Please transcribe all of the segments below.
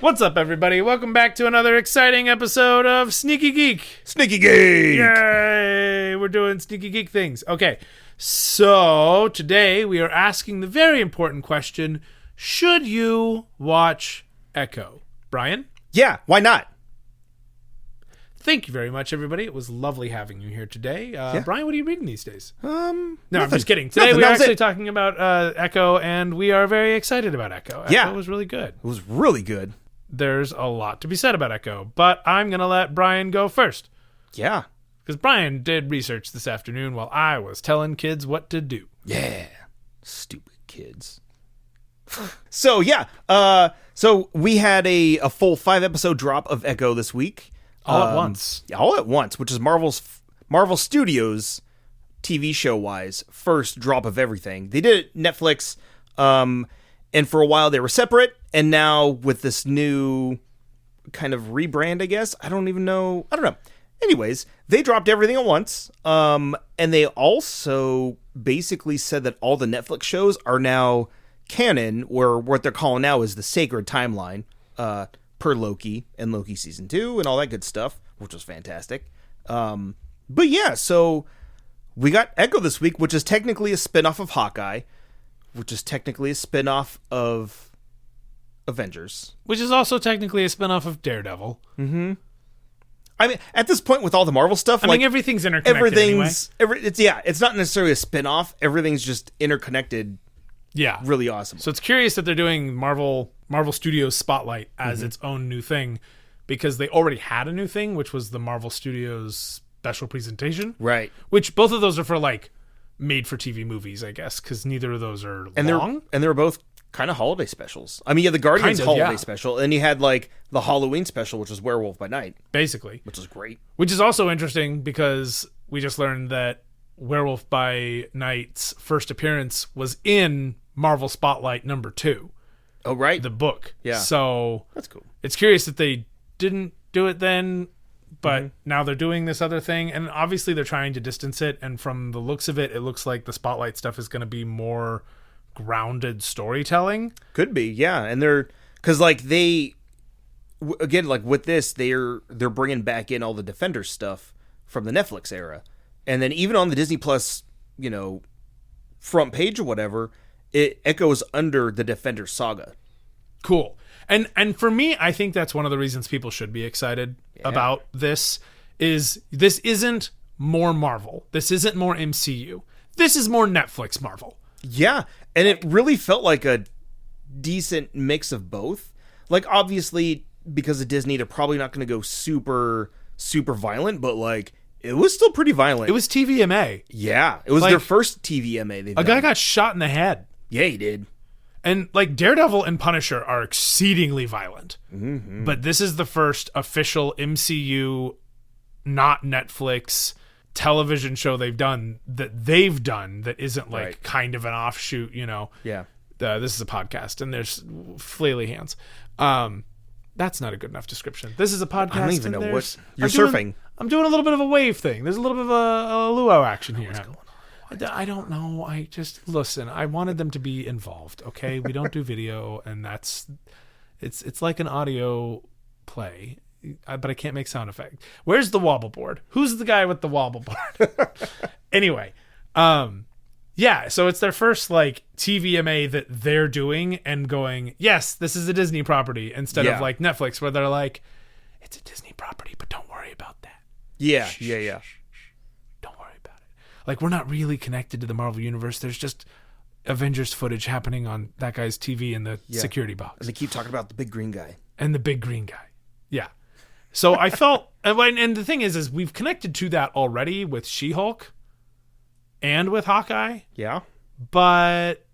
What's up, everybody? Welcome back to another exciting episode of Sneaky Geek. Sneaky Geek! Yay! We're doing Sneaky Geek things. Okay, so today we are asking the very important question, should you watch Echo? Brian? Yeah, why not? Thank you very much, everybody. It was lovely having you here today. Brian, what are you reading these days? No, I'm just kidding. Today we are actually talking about Echo, and we are very excited about Echo. Echo was really good. It was really good. There's a lot to be said about Echo, but I'm going to let Brian go first. Yeah. Because Brian did research this afternoon while I was telling kids what to do. Yeah. Stupid kids. So we had a full 5-episode drop of Echo this week. All at once. All at once, which is Marvel Studios TV show-wise first drop of everything. They did it Netflix, and for a while they were separate, and now with this new kind of rebrand, I guess. I don't know. Anyways, they dropped everything at once, and they also basically said that all the Netflix shows are now canon, or what they're calling now is the sacred timeline, per Loki and Loki season 2 and all that good stuff, which was fantastic. But yeah, so we got Echo this week, which is technically a spinoff of Hawkeye, which is technically a spinoff of Avengers, which is also technically a spinoff of Daredevil. Mm-hmm. I mean, at this point with all the Marvel stuff, I mean, everything's interconnected anyway. It's not necessarily a spinoff. Everything's just interconnected. Yeah. Really awesome. So it's curious that they're doing Marvel Studios Spotlight as its own new thing, because they already had a new thing, which was the Marvel Studios special presentation. Right. Which both of those are for like made for TV movies, I guess, because neither of those are long. And they're both kind of holiday specials. I mean, you had the Guardians holiday special, and you had like the Halloween special, which was Werewolf by Night. Basically. Which is great. Which is also interesting because we just learned that Werewolf by Night's first appearance was in Marvel Spotlight number 2. Oh, right. The book. Yeah. So that's cool. It's curious that they didn't do it then, but now they're doing this other thing. And obviously they're trying to distance it. And from the looks of it, it looks like the Spotlight stuff is going to be more grounded storytelling. Could be, yeah. And they're, because like again, like with this, they're bringing back in all the Defenders stuff from the Netflix era. And then even on the Disney Plus, front page or whatever, it echoes under the Defender saga. Cool. And for me, I think that's one of the reasons people should be excited about this isn't more Marvel. This isn't more MCU. This is more Netflix Marvel. Yeah. And it really felt like a decent mix of both. Like, obviously, because of Disney, they're probably not going to go super, super violent, but like, it was still pretty violent. It was TVMA. Yeah. It was their first TVMA they've done. A guy got shot in the head. Yeah, he did. And like Daredevil and Punisher are exceedingly violent. Mm-hmm. But this is the first official MCU, not Netflix, television show they've done that isn't like kind of an offshoot, Yeah. This is a podcast and there's flaily hands. That's not a good enough description. This is a podcast. I don't even know what you're surfing. I'm doing a little bit of a wave thing. There's a little bit of a luau action here. What's going on? I don't know. I just listen. I wanted them to be involved. Okay, we don't do video, and it's like an audio play, but I can't make sound effect. Where's the wobble board? Who's the guy with the wobble board? Anyway, yeah. So it's their first like TVMA that they're doing and going, yes, this is a Disney property instead of like Netflix, where they're like, it's a Disney property, but don't worry about that. Yeah, Shh, yeah. Don't worry about it. Like, we're not really connected to the Marvel Universe. There's just Avengers footage happening on that guy's TV in the security box. And they keep talking about the big green guy. And the big green guy. Yeah. So I felt, and the thing is we've connected to that already with She-Hulk and with Hawkeye. Yeah. But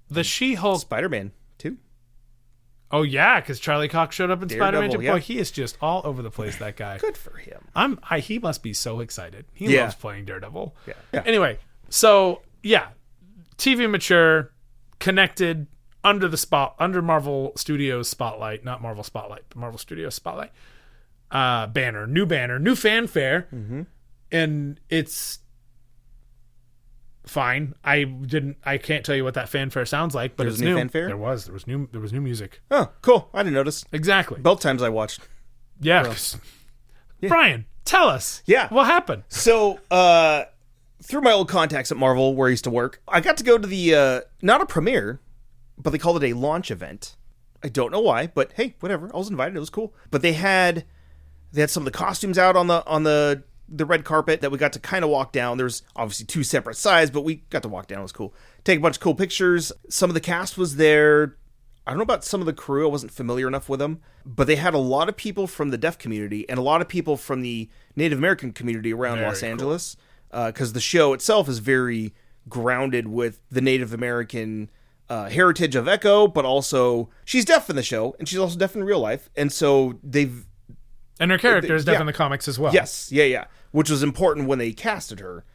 the She-Hulk... Spider-Man, too. Oh, yeah, because Charlie Cox showed up in Spider-Man 2. Yeah. Boy, he is just all over the place, that guy. Good for him. He must be so excited. He loves playing Daredevil. Yeah. Anyway, so, yeah. TV mature, connected, under Marvel Studios Spotlight. Not Marvel Spotlight, but Marvel Studios Spotlight. Banner, new fanfare. Mm-hmm. And it's fine. I can't tell you what that fanfare sounds like, but it's new new. Fanfare? There was new music. Oh, cool. I didn't notice. Exactly. Both times I watched. Yeah. 'Cause- Brian, tell us. Yeah. What happened? So, through my old contacts at Marvel, where I used to work, I got to go to the, not a premiere, but they called it a launch event. I don't know why, but hey, whatever. I was invited. It was cool. But they had some of the costumes out on the red carpet that we got to kind of walk down. There's obviously 2 separate sides, but we got to walk down. It was cool. Take a bunch of cool pictures. Some of the cast was there. I don't know about some of the crew. I wasn't familiar enough with them. But they had a lot of people from the deaf community and a lot of people from the Native American community around Los Angeles. Because the show itself is very grounded with the Native American heritage of Echo, but also she's deaf in the show, and she's also deaf in real life. And so And her character is deaf in the comics as well. Yes, yeah. Which was important when they casted her,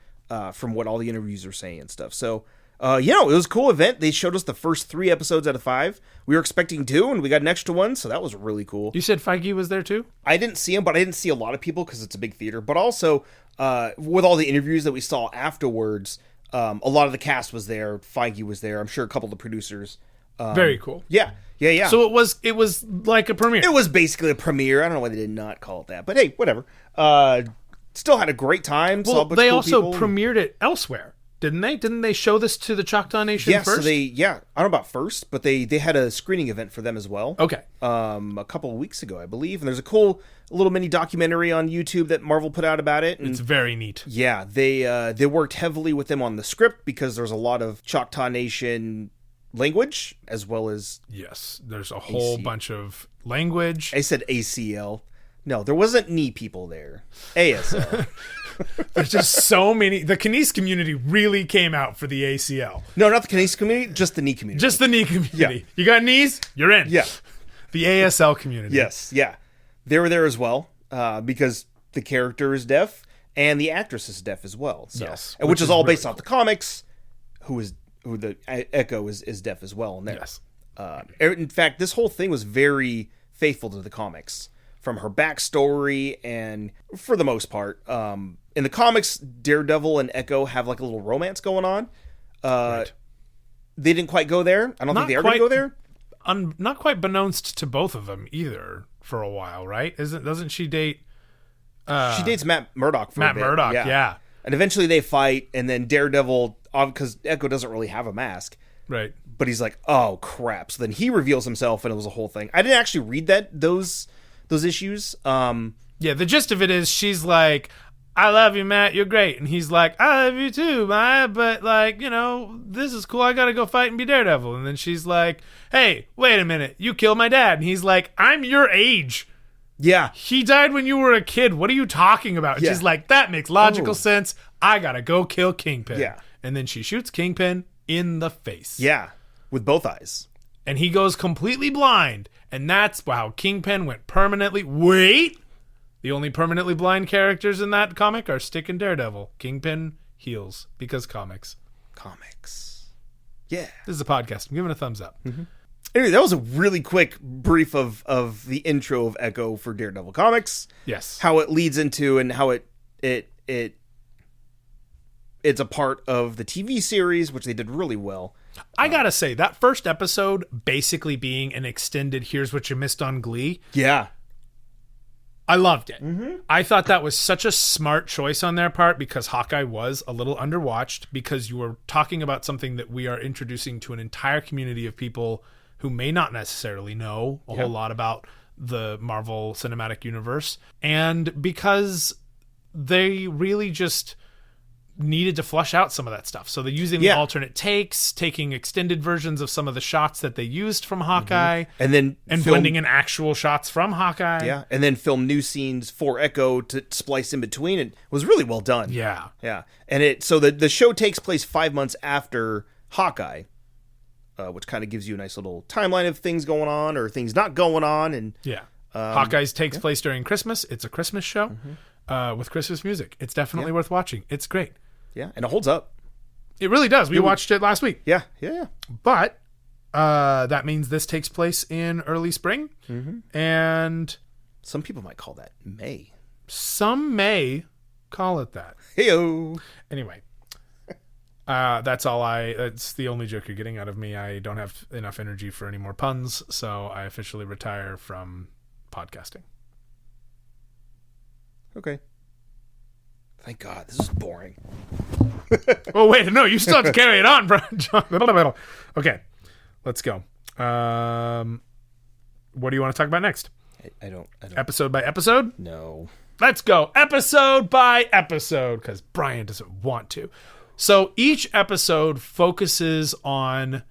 from what all the interviews are saying and stuff. So, it was a cool event. They showed us the first 3 episodes out of 5. We were expecting 2, and we got an extra one, so that was really cool. You said Feige was there too? I didn't see him, but I didn't see a lot of people because it's a big theater. But also, with all the interviews that we saw afterwards, a lot of the cast was there. Feige was there. I'm sure a couple of the producers. Very cool. Yeah. So it was like a premiere. It was basically a premiere. I don't know why they did not call it that, but hey, whatever. Still had a great time. Well, they also premiered it elsewhere, didn't they? Didn't they show this to the Choctaw Nation first? So I don't know about first, but they had a screening event for them as well. Okay. A couple of weeks ago, I believe, and there's a cool little mini documentary on YouTube that Marvel put out about it. And it's very neat. Yeah, they worked heavily with them on the script because there's a lot of Choctaw Nation language as well as there's a whole bunch of language. I said ACL. No, there wasn't knee people there. ASL. There's just so many. The Kines community really came out for the ACL. No, not the Kines community, just the knee community. Just the knee community. Yeah. You got knees? You're in. Yeah. The ASL community. Yes, yeah. They were there as well because the character is deaf and the actress is deaf as well. So, yes. Which is all based off the comics, who the Echo is deaf as well in there. Yes. In fact, this whole thing was very faithful to the comics. From her backstory and for the most part. In the comics, Daredevil and Echo have like a little romance going on. Right. They didn't quite go there. I don't think they ever go there. Not quite beknownst to both of them either for a while, right? Doesn't she date... she dates Matt Murdock for a bit. Matt Murdock, yeah. And eventually they fight, and then Daredevil, because Echo doesn't really have a mask. Right. But he's like, oh, crap. So then he reveals himself, and it was a whole thing. I didn't actually read those issues. The gist of it is she's like, I love you, Matt, you're great. And he's like, I love you too, Maya, but like, this is cool. I gotta go fight and be Daredevil. And then she's like, hey, wait a minute, you killed my dad. And he's like, I'm your age. Yeah. He died when you were a kid. What are you talking about? And she's like, that makes logical sense. I gotta go kill Kingpin. Yeah. And then she shoots Kingpin in the face. Yeah. With both eyes. And he goes completely blind. And that's how Kingpin went permanently... Wait! The only permanently blind characters in that comic are Stick and Daredevil. Kingpin heals because comics. Yeah. This is a podcast. I'm giving a thumbs up. Mm-hmm. Anyway, that was a really quick brief of the intro of Echo for Daredevil Comics. Yes. How it leads into and how it's a part of the TV series, which they did really well. I gotta say, that first episode basically being an extended here's what you missed on Glee. Yeah. I loved it. Mm-hmm. I thought that was such a smart choice on their part because Hawkeye was a little underwatched because you were talking about something that we are introducing to an entire community of people who may not necessarily know a whole lot about the Marvel Cinematic Universe. And because they really just needed to flush out some of that stuff. So they're using alternate takes, taking extended versions of some of the shots that they used from Hawkeye, and blending in actual shots from Hawkeye. Yeah, and then film new scenes for Echo to splice in between. It was really well done. Yeah. Yeah. And the show takes place 5 months after Hawkeye, which kind of gives you a nice little timeline of things going on or things not going on. And Hawkeye's takes place during Christmas. It's a Christmas show with Christmas music. It's definitely worth watching. It's great. Yeah, and it holds up. It really does. We watched it last week. Yeah. But that means this takes place in early spring. Mm-hmm. And some people might call that May. Some may call it that. Hey-o. Anyway, That's the only joke you're getting out of me. I don't have enough energy for any more puns, so I officially retire from podcasting. Okay. Thank God, this is boring. Oh wait, no, you still have to carry it on, bro. John. Okay, let's go. What do you want to talk about next? I don't. Episode by episode? No. Let's go episode by episode because Brian doesn't want to. So each episode focuses on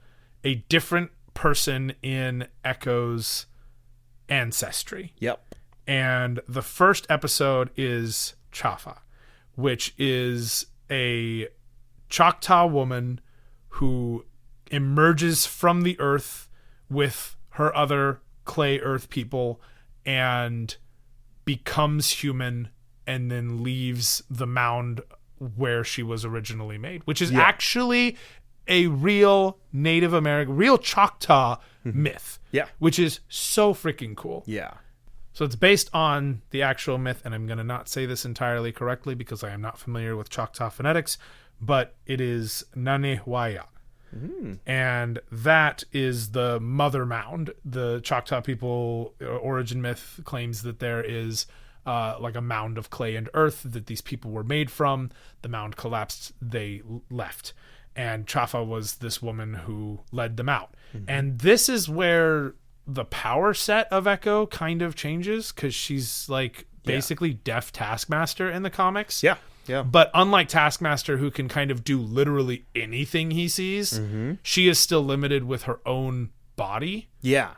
a different person in Echo's ancestry. Yep. And the first episode is Chafa, which is a Choctaw woman who emerges from the earth with her other clay earth people and becomes human and then leaves the mound where she was originally made, which is actually a real Native American, real Choctaw myth. Yeah. Which is so freaking cool. Yeah. So it's based on the actual myth, and I'm going to not say this entirely correctly because I am not familiar with Choctaw phonetics, but it is Nanehwaya. And that is the mother mound. The Choctaw people origin myth claims that there is like a mound of clay and earth that these people were made from. The mound collapsed, they left. And Chafa was this woman who led them out. And this is where the power set of Echo kind of changes because she's like basically deaf Taskmaster in the comics. Yeah. Yeah. But unlike Taskmaster, who can kind of do literally anything he sees, she is still limited with her own body. Yeah.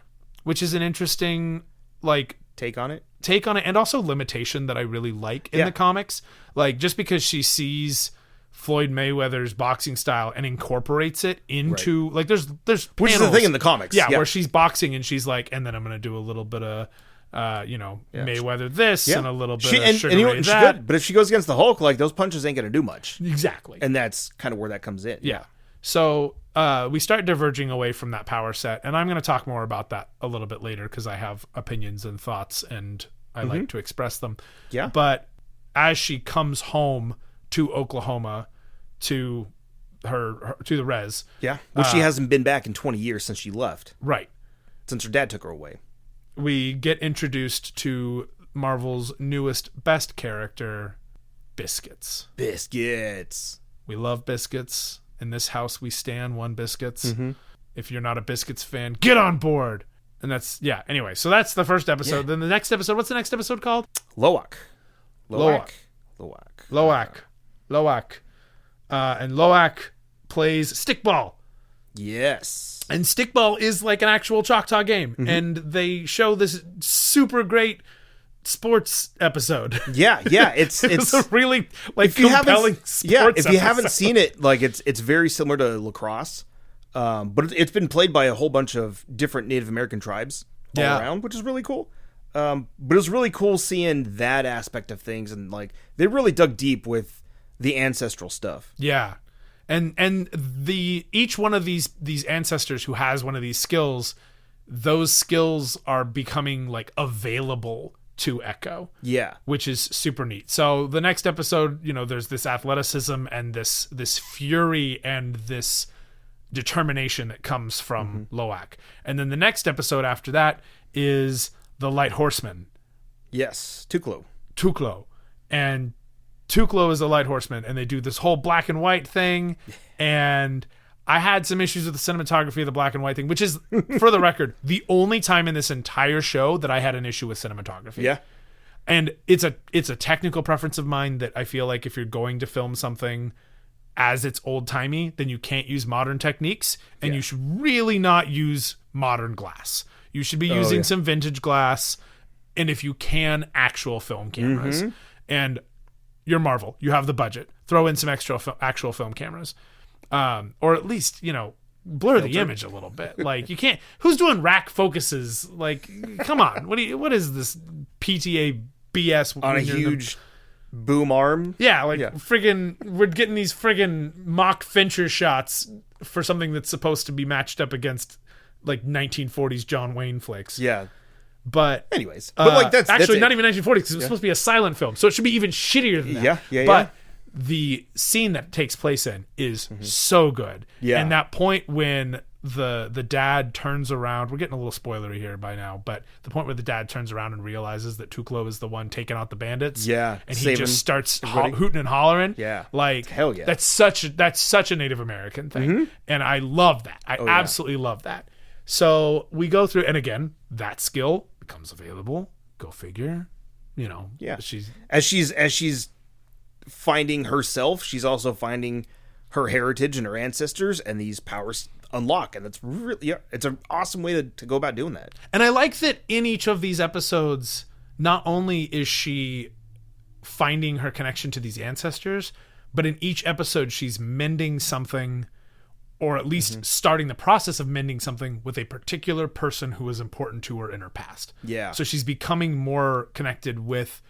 Which is an interesting like take on it, and also limitation that I really like in the comics. Like just because she sees Floyd Mayweather's boxing style and incorporates it into like there's panels, which is the thing in the comics, where she's boxing and she's like, and then I'm gonna do a little bit of Mayweather this and a little bit of Sugar Ray that. But if she goes against the Hulk, like those punches ain't gonna do much. Exactly, and that's kind of where that comes in. Yeah. So we start diverging away from that power set, and I'm going to talk more about that a little bit later because I have opinions and thoughts, and I like to express them. Yeah. But as she comes home to Oklahoma, to to the res, which she hasn't been back in 20 years since she left. Right. Since her dad took her away. We get introduced to Marvel's newest best character, Biscuits. Biscuits. We love Biscuits. In this house, we stand one Biscuits. If you're not a Biscuits fan, get on board. And that's, anyway. So that's the first episode. Then the next episode, what's the next episode called? Loak. And Loak plays stickball. Yes. And stickball is like an actual Choctaw game. And they show this super great sports episode. It's a really like compelling sports if you haven't seen it, like it's very similar to lacrosse, but it's been played by a whole bunch of different Native American tribes all around, which is really cool. But it was really cool seeing that aspect of things, and like they really dug deep with the ancestral stuff. And each one of these ancestors who has one of these skills, those skills are becoming like available to Echo, which is super neat. So the next episode, there's this athleticism and this fury and this determination that comes from Loak. And then the next episode after that is the Light Horseman. Yes, Tuklo. And Tuklo is a Light Horseman, and they do this whole black and white thing. And I had some issues with the cinematography of the black and white thing, which is, for the record, the only time in this entire show that I had an issue with cinematography. Yeah. And it's a technical preference of mine that I feel like if you're going to film something as it's old-timey, then you can't use modern techniques, and you should really not use modern glass. You should be using some vintage glass, and if you can, actual film cameras. And you're Marvel. You have the budget. Throw in some extra actual film cameras. Or at least, blur the image a little bit. Like, you can't... Who's doing rack focuses? Like, come on. What is this PTA BS? On a huge boom arm? Friggin... We're getting these friggin' mock Fincher shots for something that's supposed to be matched up against, like, 1940s John Wayne flicks. Yeah. But... Anyways. But, that's actually not even 1940s, because it's supposed to be a silent film. So it should be even shittier than that. But the scene that takes place in is so good. Yeah. And that point when the dad turns around, we're getting a little spoilery here by now, but the point where the dad turns around and realizes that Tuklo is the one taking out the bandits. Yeah. And he just starts hooting and hollering. Yeah. Like, hell yeah. That's such a Native American thing. And I love that. I absolutely love that. So we go through, and again, that skill becomes available. Go figure. You know, yeah. As she's finding herself, she's also finding her heritage and her ancestors, and these powers unlock, and that's really it's an awesome way to go about doing that. And I like that in each of these episodes, not only is she finding her connection to these ancestors, but in each episode she's mending something, or at least starting the process of mending something with a particular person who was important to her in her past. Yeah. So she's becoming more connected with,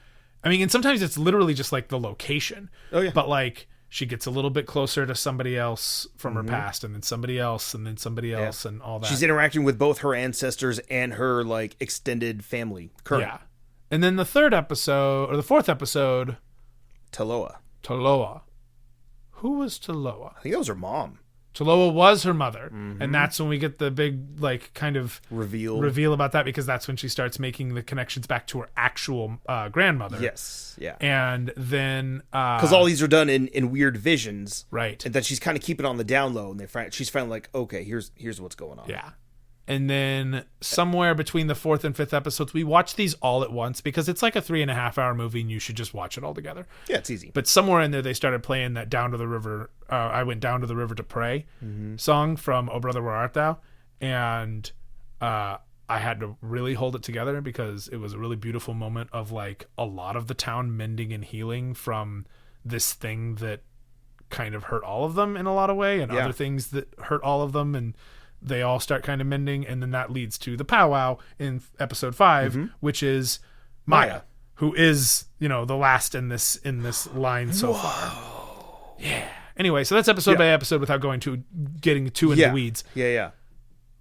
I mean, and sometimes it's literally just like the location. Oh yeah. But like she gets a little bit closer to somebody else from her past, and then somebody else, and then somebody else, and all that. She's interacting with both her ancestors and her like extended family. Current. Yeah. And then the fourth episode, Taloa. Who was Taloa? I think that was her mom. Taloa was her mother, and that's when we get the big like kind of reveal about that, because that's when she starts making the connections back to her actual grandmother. Yes, yeah. And then because all these are done in weird visions, right? And that she's kind of keeping on the down low, and she's finally like, okay, here's what's going on. Yeah. And then somewhere between the fourth and fifth episodes, we watch these all at once because it's like a 3.5 hour movie and you should just watch it all together. Yeah, it's easy. But somewhere in there, they started playing that Down to the River, I Went Down to the River to Pray song from Oh Brother, Where Art Thou? And I had to really hold it together because it was a really beautiful moment of like a lot of the town mending and healing from this thing that kind of hurt all of them in a lot of way, and other things that hurt all of them, and they all start kind of mending, and then that leads to the powwow in episode 5, which is Maya, who is, you know, the last in this line so far. Yeah. Anyway, so that's episode by episode without getting too into the weeds. Yeah.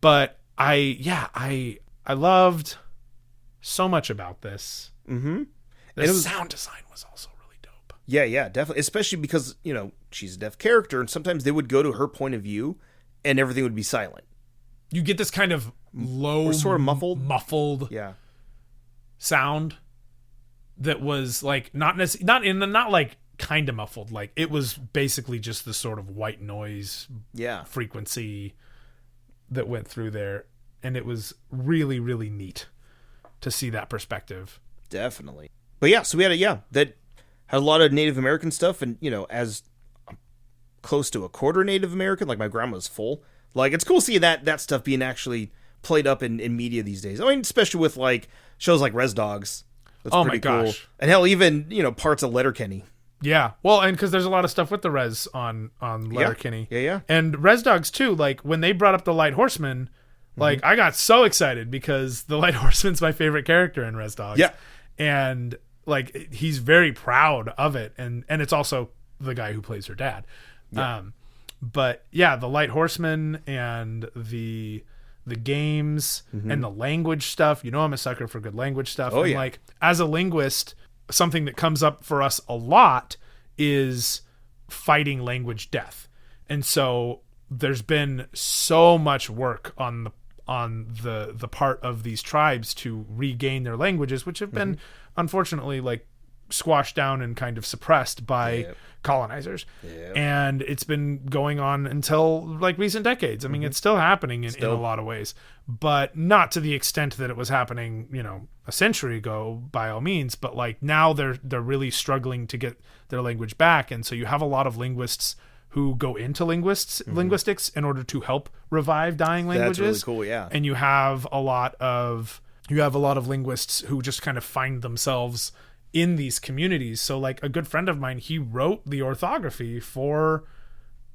But I loved so much about this. Mm-hmm. The sound design was also really dope. Yeah, definitely. Especially because, you know, she's a deaf character, and sometimes they would go to her point of view and everything would be silent. You get this kind of low, or sort of muffled sound that was like not like kind of muffled, like it was basically just the sort of white noise frequency that went through there, and it was really, really neat to see that perspective. Definitely. But yeah, so we had that had a lot of Native American stuff, and you know, as close to a quarter Native American, like my grandma's full. Like, it's cool seeing that stuff being actually played up in media these days. I mean, especially with like shows like Res Dogs. That's pretty cool. And hell, even, you know, parts of Letterkenny. Yeah. Well, and because there's a lot of stuff with the Res on Letterkenny. Yeah. And Res Dogs too, like when they brought up the Light Horseman, like I got so excited because the Light Horseman's my favorite character in Res Dogs. Yeah. And like he's very proud of it, and it's also the guy who plays her dad. Yeah. But yeah, the Light Horseman and the games and the language stuff. You know, I'm a sucker for good language stuff. Oh, and like as a linguist, something that comes up for us a lot is fighting language death. And so there's been so much work on the part of these tribes to regain their languages, which have been unfortunately like squashed down and kind of suppressed by colonizers. And it's been going on until like recent decades. I mean, it's still happening in a lot of ways, but not to the extent that it was happening, you know, a century ago by all means. But like now they're really struggling to get their language back. And so you have a lot of linguists who go into linguistics in order to help revive dying languages. That's really cool, yeah. And you have a lot of linguists who just kind of find themselves in these communities. So like a good friend of mine, he wrote the orthography for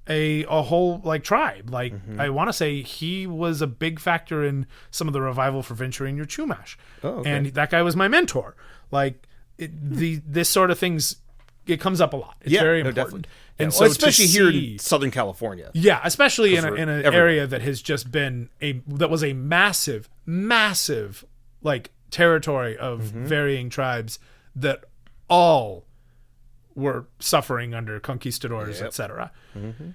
a whole like tribe. Like I want to say he was a big factor in some of the revival for Venturing Your Chumash. Oh, okay. And that guy was my mentor. Like this sort of things, it comes up a lot. It's very important. Definitely. And so especially here in Southern California. Yeah, especially in an area that has just been that was a massive like territory of varying tribes that all were suffering under conquistadors, Yep. etc. Mm-hmm.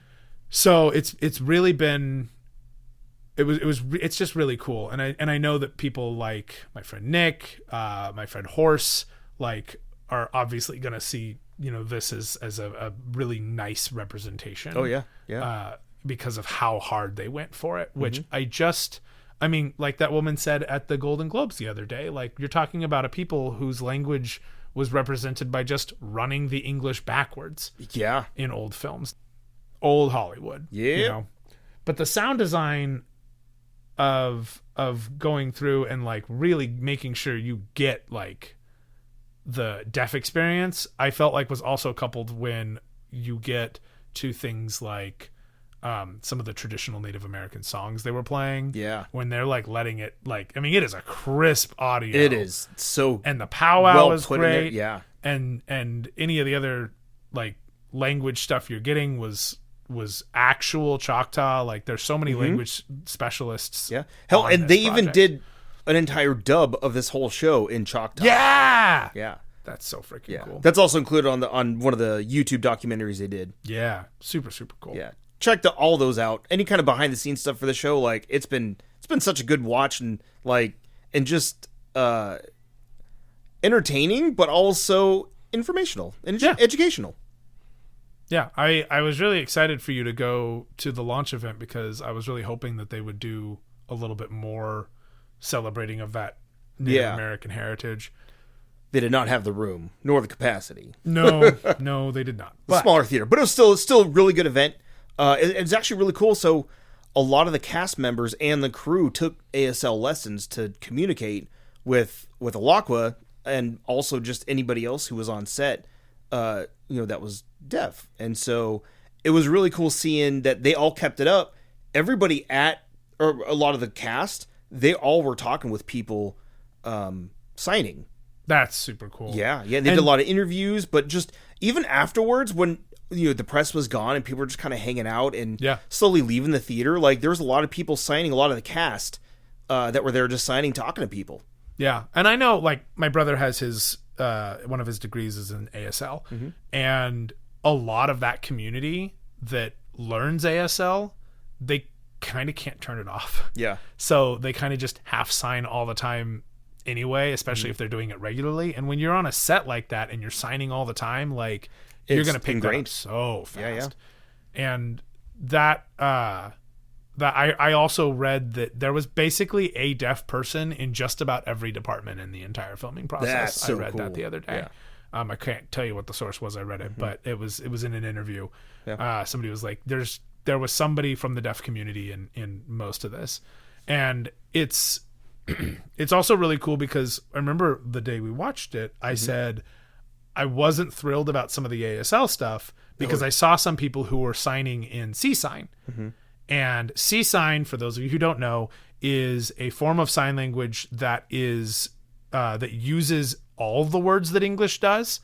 So it's really been it's just really cool, and I know that people like my friend Nick, my friend Horse, like are obviously gonna see this as a really nice representation. Oh yeah. Because of how hard they went for it, which I mean, like that woman said at the Golden Globes the other day, like you're talking about a people whose language was represented by just running the English backwards. Yeah. In old films, old Hollywood. Yeah. But the sound design of going through and like really making sure you get like the deaf experience, I felt like was also coupled when you get to things like some of the traditional Native American songs they were playing. Yeah. When they're like letting it, like, I mean, it is a crisp audio. It is so and the powwow well was put in great. it. Yeah. And any of the other like language stuff you're getting was actual Choctaw. Like there's so many language specialists. Yeah. Hell, on and this they even project. did an entire dub of this whole show in Choctaw. Yeah. Yeah. That's so freaking Yeah. cool. That's also included on one of the YouTube documentaries they did. Yeah. Super cool. Yeah. Check all those out. Any kind of behind the scenes stuff for the show, like it's been such a good watch and just entertaining, but also informational and educational. Yeah, I was really excited for you to go to the launch event because I was really hoping that they would do a little bit more celebrating of that Native American heritage. They did not have the room nor the capacity. No, they did not. The smaller theater, but it was still a really good event. It's actually really cool. So a lot of the cast members and the crew took ASL lessons to communicate with Alakwa and also just anybody else who was on set, that was deaf. And so it was really cool seeing that they all kept it up. Everybody or a lot of the cast, they all were talking with people signing. That's super cool. Yeah. They did a lot of interviews, but just even afterwards when the press was gone and people were just kind of hanging out and slowly leaving the theater, like there was a lot of people signing, a lot of the cast that were there just signing, talking to people. Yeah. And I know like my brother has his one of his degrees is in ASL, and a lot of that community that learns ASL, they kind of can't turn it off. Yeah. So they kind of just half sign all the time anyway, especially if they're doing it regularly. And when you're on a set like that and you're signing all the time, like you're going to pick that up so fast. Yeah. And that I also read that there was basically a deaf person in just about every department in the entire filming process. That's so I read cool. that the other day. Yeah. I can't tell you what the source was. I read it, but it was in an interview. Yeah. Somebody was like, there was somebody from the deaf community in most of this. And it's also really cool because I remember the day we watched it, I said I wasn't thrilled about some of the ASL stuff because I saw some people who were signing in C-Sign. And C-Sign, for those of you who don't know, is a form of sign language that is that uses all the words that English does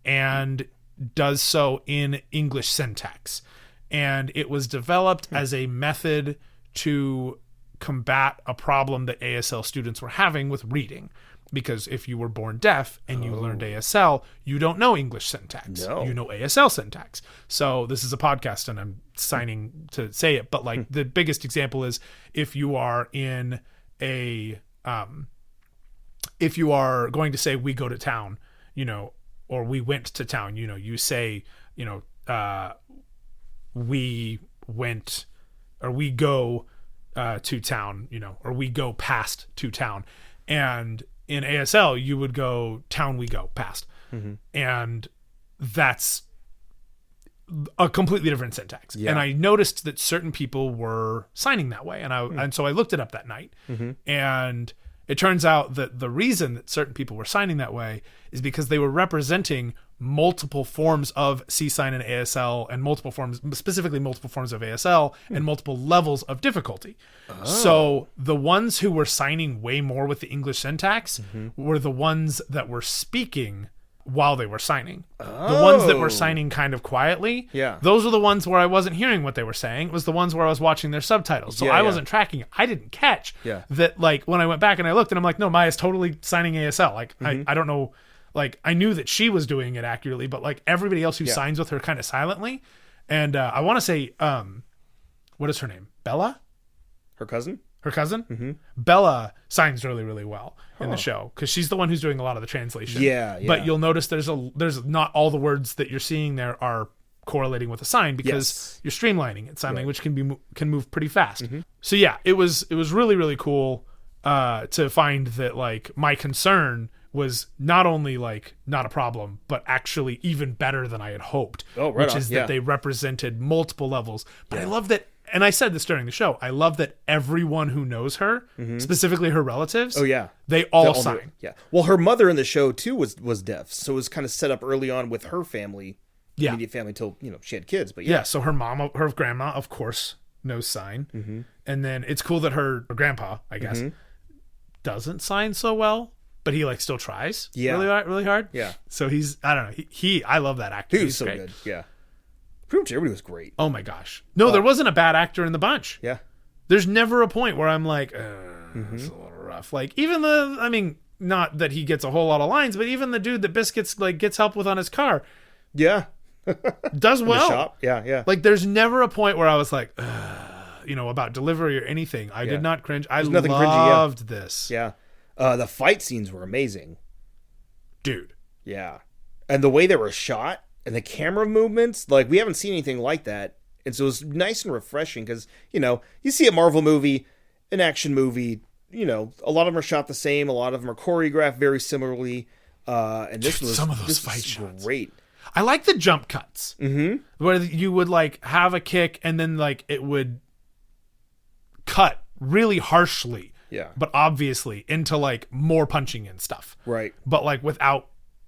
and does so in English syntax. And it was developed as a method to combat a problem that ASL students were having with reading. Because if you were born deaf and you learned ASL, you don't know English syntax. No. You know ASL syntax. So this is a podcast and I'm signing to say it. But like the biggest example is if you are in a, if you are going to say we go to town, or we went to town, you say, we went or we go to town, or we go past to town. And in ASL, you would go town, we go past. And that's a completely different syntax. Yeah. And I noticed that certain people were signing that way. And so I looked it up that night. And it turns out that the reason that certain people were signing that way is because they were representing multiple forms of C-Sign and ASL and specifically multiple forms of ASL and multiple levels of difficulty. So the ones who were signing way more with the English syntax were the ones that were speaking while they were signing. The ones that were signing kind of quietly, those are the ones where I wasn't hearing what they were saying. It was the ones where I was watching their subtitles. So I wasn't tracking it. I didn't catch that, like, when I went back and I looked and I'm like, no, Maya's totally signing ASL. Like, I don't know. like I knew that she was doing it accurately, but like everybody else who signs with her kind of silently. And I want to say, what is her name? Bella? Her cousin? Her cousin? Mm-hmm. Bella signs really, really well in the show because she's the one who's doing a lot of the translation. Yeah. But you'll notice there's not all the words that you're seeing there are correlating with a sign because you're streamlining it. Sign language can move pretty fast. Mm-hmm. So yeah, it was really, really cool to find that like my concern was not only like not a problem, but actually even better than I had hoped. Which is that they represented multiple levels. But I love that. And I said this during the show. I love that everyone who knows her, specifically her relatives, they all sign. Yeah. Well, her mother in the show too was deaf, so it was kind of set up early on with her family, immediate family, until she had kids. But so her grandma, of course, knows sign, and then it's cool that her grandpa, I guess, doesn't sign so well, but he like still tries, really hard. Yeah. So he's I don't know I love that actor. He's so great. Good. Yeah. Pretty much everybody was great. Oh my gosh. No, there wasn't a bad actor in the bunch. Yeah. There's never a point where I'm like, it's a little rough. Like even not that he gets a whole lot of lines, but even the dude that Biscuits like gets help with on his car. Yeah. Does well. In the shop. Yeah. Like there's never a point where I was like, about delivery or anything. I did not cringe. I loved this. Yeah. The fight scenes were amazing. Dude. Yeah. And the way they were shot. And the camera movements, like we haven't seen anything like that. And so it was nice and refreshing because, you see a Marvel movie, an action movie, a lot of them are shot the same. A lot of them are choreographed very similarly. And this was some of those fight shots great. I like the jump cuts where you would like have a kick and then like it would cut really harshly. Yeah. But obviously into like more punching and stuff. Right. But like without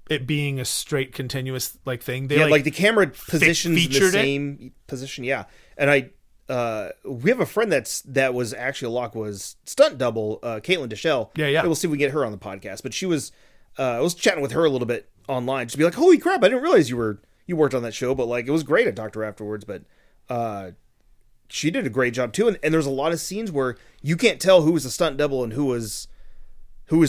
it being a straight continuous like thing. They like the camera positions in the same position. Yeah. And we have a friend that was actually was stunt double, Caitlin Deschelle. Yeah. We'll see if we get her on the podcast. But she was I was chatting with her a little bit online just to be like, holy crap, I didn't realize you worked on that show, but like it was great. I talked to her afterwards, but she did a great job too. And there's a lot of scenes where you can't tell who was the stunt double and who was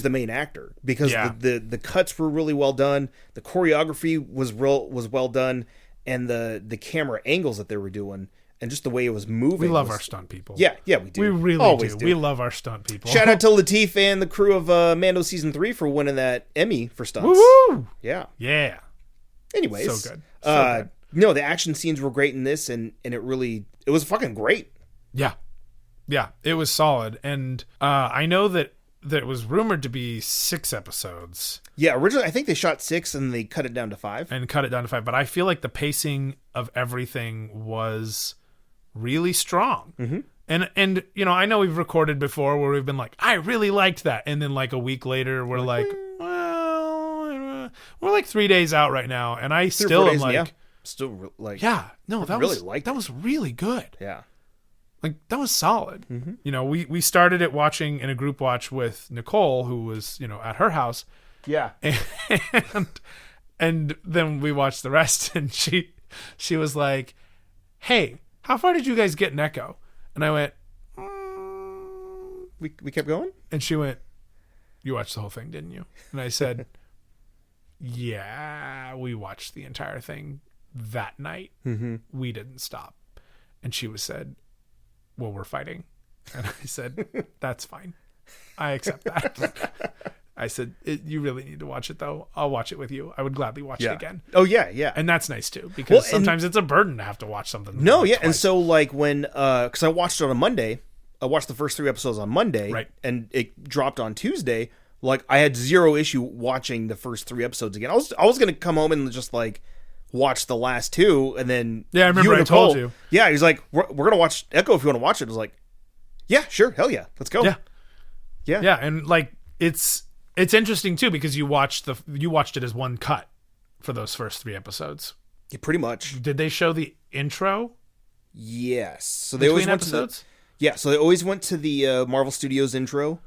the main actor because the cuts were really well done. The choreography was well done, and the camera angles that they were doing and just the way it was moving. We love our stunt people. Yeah, we do. We really always do. We love our stunt people. Shout out to Lateef and the crew of Mando Season 3 for winning that Emmy for stunts. Woo! Yeah. So Anyways. good. No, the action scenes were great in this, and it was fucking great. Yeah. Yeah, it was solid. And I know that it was rumored to be 6 episodes. Yeah, originally I think they shot 6 and they cut it down to 5. But I feel like the pacing of everything was really strong. Mm-hmm. And I know we've recorded before where we've been like, I really liked that. And then like a week later, we're like, well, we're like 3 days out right now. And I still am like, yeah. Still like, that was really good. Yeah. Like that was solid. Mm-hmm. We started it watching in a group watch with Nicole, who was, at her house. Yeah. And then we watched the rest, and she was like, hey, how far did you guys get in Echo? And I went, we kept going? And she went, you watched the whole thing, didn't you? And I said, yeah, we watched the entire thing that night. Mm-hmm. We didn't stop. And she said, well, we're fighting. And I said, that's fine. I accept that. I said, you really need to watch it, though. I'll watch it with you. I would gladly watch it again. Oh, yeah. And that's nice, too, because sometimes it's a burden to have to watch something. No, yeah. Twice. And so, like, when, because I watched it on a Monday, I watched the first 3 episodes on Monday, right, and it dropped on Tuesday. Like, I had zero issue watching the first 3 episodes again. I was going to come home and just, like, watch the last 2, and then I remember I told you. Yeah, he's like, we're gonna watch Echo if you want to watch it. I was like, yeah, sure, hell yeah, let's go. Yeah, and like it's interesting too because you watched it as one cut for those first 3 episodes. Yeah, pretty much. Did they show the intro? Yes. So they always went episodes? So they always went to the Marvel Studios intro,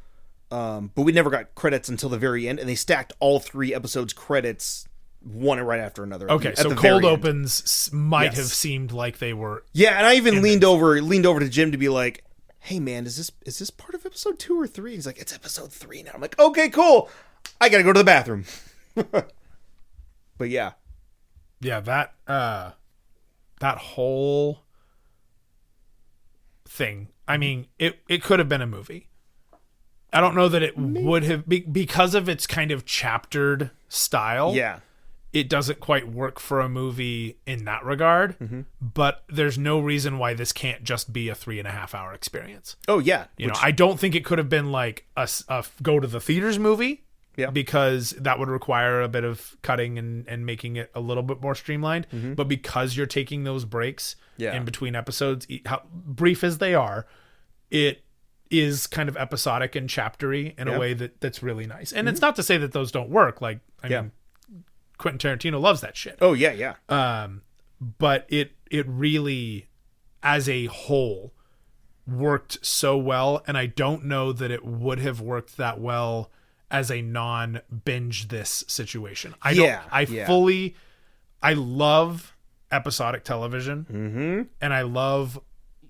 but we never got credits until the very end, and they stacked all 3 episodes credits one right after another. Okay, so cold opens might have seemed like they were. Yeah, and I even leaned over to Jim to be like, "Hey, man, is this part of episode 2 or 3?" He's like, "It's episode 3 now." I'm like, "Okay, cool. I gotta go to the bathroom." But yeah. Yeah, that whole thing. I mean, it could have been a movie. I don't know that it would have, because of its kind of chaptered style. Yeah. It doesn't quite work for a movie in that regard, but there's no reason why this can't just be a 3.5 hour experience. Oh yeah. You know, I don't think it could have been like a go to the theaters movie. Yeah. Because that would require a bit of cutting and making it a little bit more streamlined. But because you're taking those breaks in between episodes, how brief as they are, it is kind of episodic and chaptery in a way that's really nice. And it's not to say that those don't work. Like, I mean, Quentin Tarantino loves that shit. Oh yeah, yeah. But it really, as a whole, worked so well, and I don't know that it would have worked that well as a non-binge this situation. I love episodic television, and I love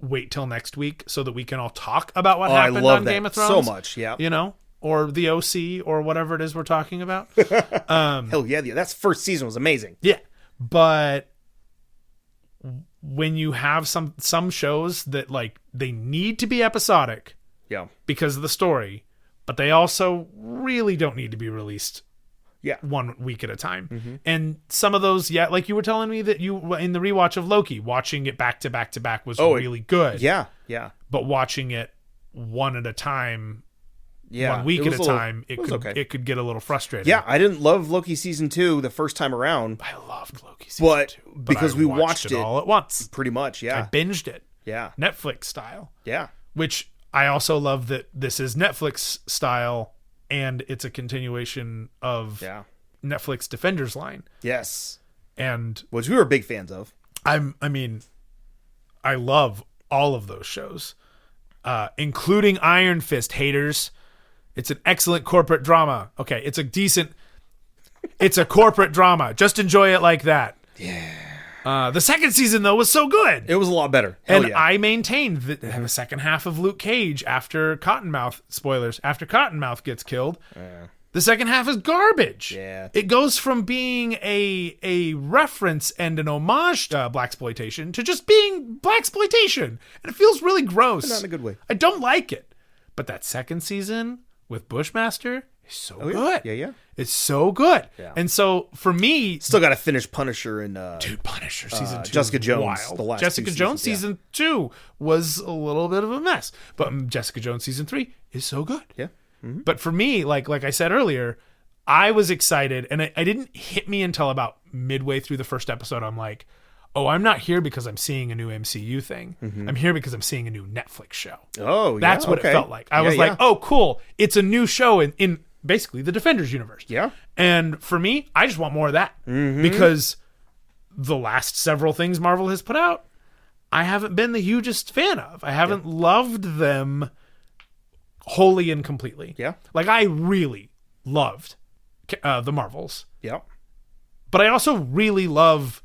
wait till next week so that we can all talk about what happened on Game of Thrones so much. Yeah, you know, or the OC or whatever it is we're talking about. Hell yeah, that's first season was amazing. Yeah, but when you have some shows that like they need to be episodic, because of the story, but they also really don't need to be released 1 week at a time. And some of those, like you were telling me that you, in the rewatch of Loki, watching it back to back to back was really good. Yeah, yeah. But watching it one at a time, 1 week it at a was time, okay. it could get a little frustrating. Yeah, I didn't love Loki season 2 the first time around. I loved Loki season 2. But because we watched it all at once. Pretty much, yeah. I binged it. Yeah. Netflix style. Yeah. Which I also love that this is Netflix style and it's a continuation of Netflix Defenders line. Yes. And which we were big fans of. I love all of those shows, including Iron Fist. Haters. It's an excellent corporate drama. Okay, it's a corporate drama. Just enjoy it like that. Yeah. The second season, though, was so good. It was a lot better. Hell yeah. I maintained that the second half of Luke Cage, after Cottonmouth, spoilers, after Cottonmouth gets killed, the second half is garbage. Yeah. It goes from being a reference and an homage to blaxploitation to just being blaxploitation. And it feels really gross. Not in a good way. I don't like it. But that second season with Bushmaster is so good. Yeah. It's so good. Yeah. And so for me, still got to finish Punisher and Punisher season 2. Jessica Jones. Wild. The last Jessica Jones season 2 was a little bit of a mess, but Jessica Jones season 3 is so good. Yeah. But for me, like I said earlier, I was excited, and I didn't hit me until about midway through the first episode. I'm like, oh, I'm not here because I'm seeing a new MCU thing. I'm here because I'm seeing a new Netflix show. Oh, that's what it felt like. I was like, oh, cool. It's a new show in basically the Defenders universe. Yeah. And for me, I just want more of that because the last several things Marvel has put out, I haven't been the hugest fan of. I haven't loved them wholly and completely. Yeah. Like, I really loved the Marvels. Yeah. But I also really love,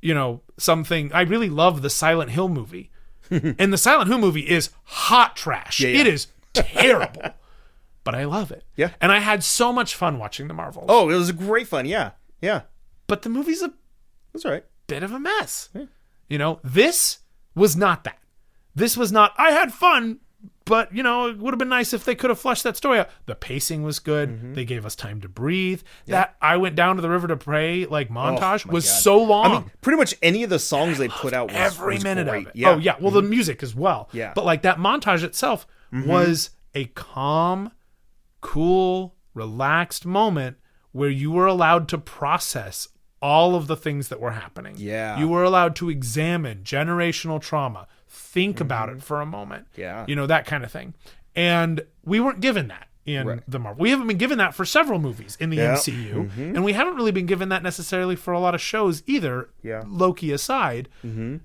I really love the Silent Hill movie. And the Silent Hill movie is hot trash. Yeah. It is terrible. But I love it. Yeah. And I had so much fun watching the Marvels. Oh, it was great fun. Yeah. Yeah. But the movie's that's all right. Bit of a mess. Yeah. This was not that. This was not, I had fun, but, it would have been nice if they could have fleshed that story out. The pacing was good. They gave us time to breathe. Yeah. That I Went Down to the River to Pray, montage was so long. I mean, pretty much any of the songs they put out was every minute great. of it. Yeah. Oh, yeah. Well, the music as well. Yeah. But, that montage itself was a calm, cool, relaxed moment where you were allowed to process all of the things that were happening. Yeah. You were allowed to examine generational trauma, think about it for a moment. Yeah. That kind of thing. And we weren't given that in the Marvel. We haven't been given that for several movies in the MCU. And we haven't really been given that necessarily for a lot of shows either, Loki aside. And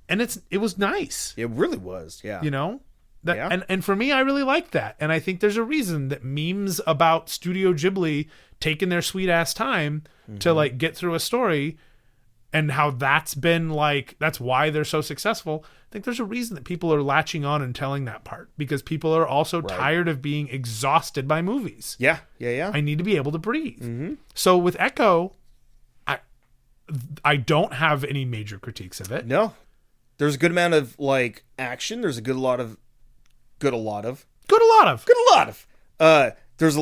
it was nice. It really was, yeah. And for me, I really like that. And I think there's a reason that memes about Studio Ghibli taking their sweet ass time to get through a story and how that's been that's why they're so successful. I think there's a reason that people are latching on and telling that part because people are also tired of being exhausted by movies. Yeah. Yeah. Yeah. I need to be able to breathe. So with Echo, I don't have any major critiques of it. No. There's a good amount of like action. There's a good a lot of. There's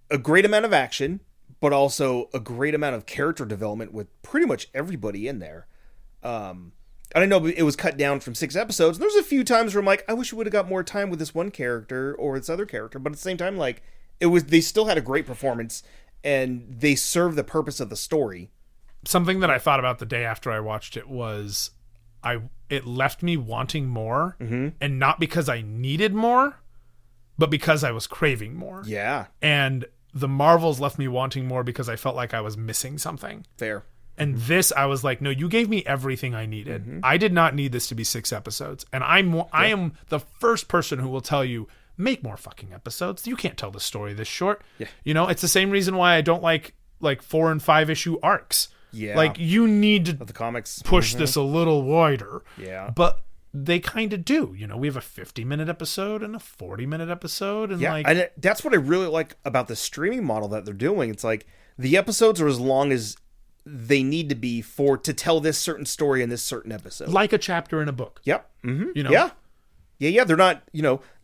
a great amount of action, but also a great amount of character development with pretty much everybody in there. I don't know, it was cut down from 6 episodes. And there's a few times where I'm like, I wish we would have got more time with this one character or this other character. But at the same time, like, they still had a great performance and they served the purpose of the story. Something that I thought about the day after I watched it was it left me wanting more, and not because I needed more, but because I was craving more. Yeah. And the Marvels left me wanting more because I felt like I was missing something. Fair. And this, I was like, no, you gave me everything I needed. I did not need this to be 6 episodes. And I am the first person who will tell you, make more fucking episodes. You can't tell the story this short. Yeah. You know, it's the same reason why I don't like 4 and 5 issue arcs. Yeah. Like, you need to the comics push this a little wider. Yeah. But they kind of do. You know, we have a 50-minute episode and a 40-minute episode. And and that's what I really like about the streaming model that they're doing. It's like the episodes are as long as they need to be to tell this certain story in this certain episode. Like a chapter in a book. Yep. Mm-hmm. You know? Yeah. Yeah. They're not,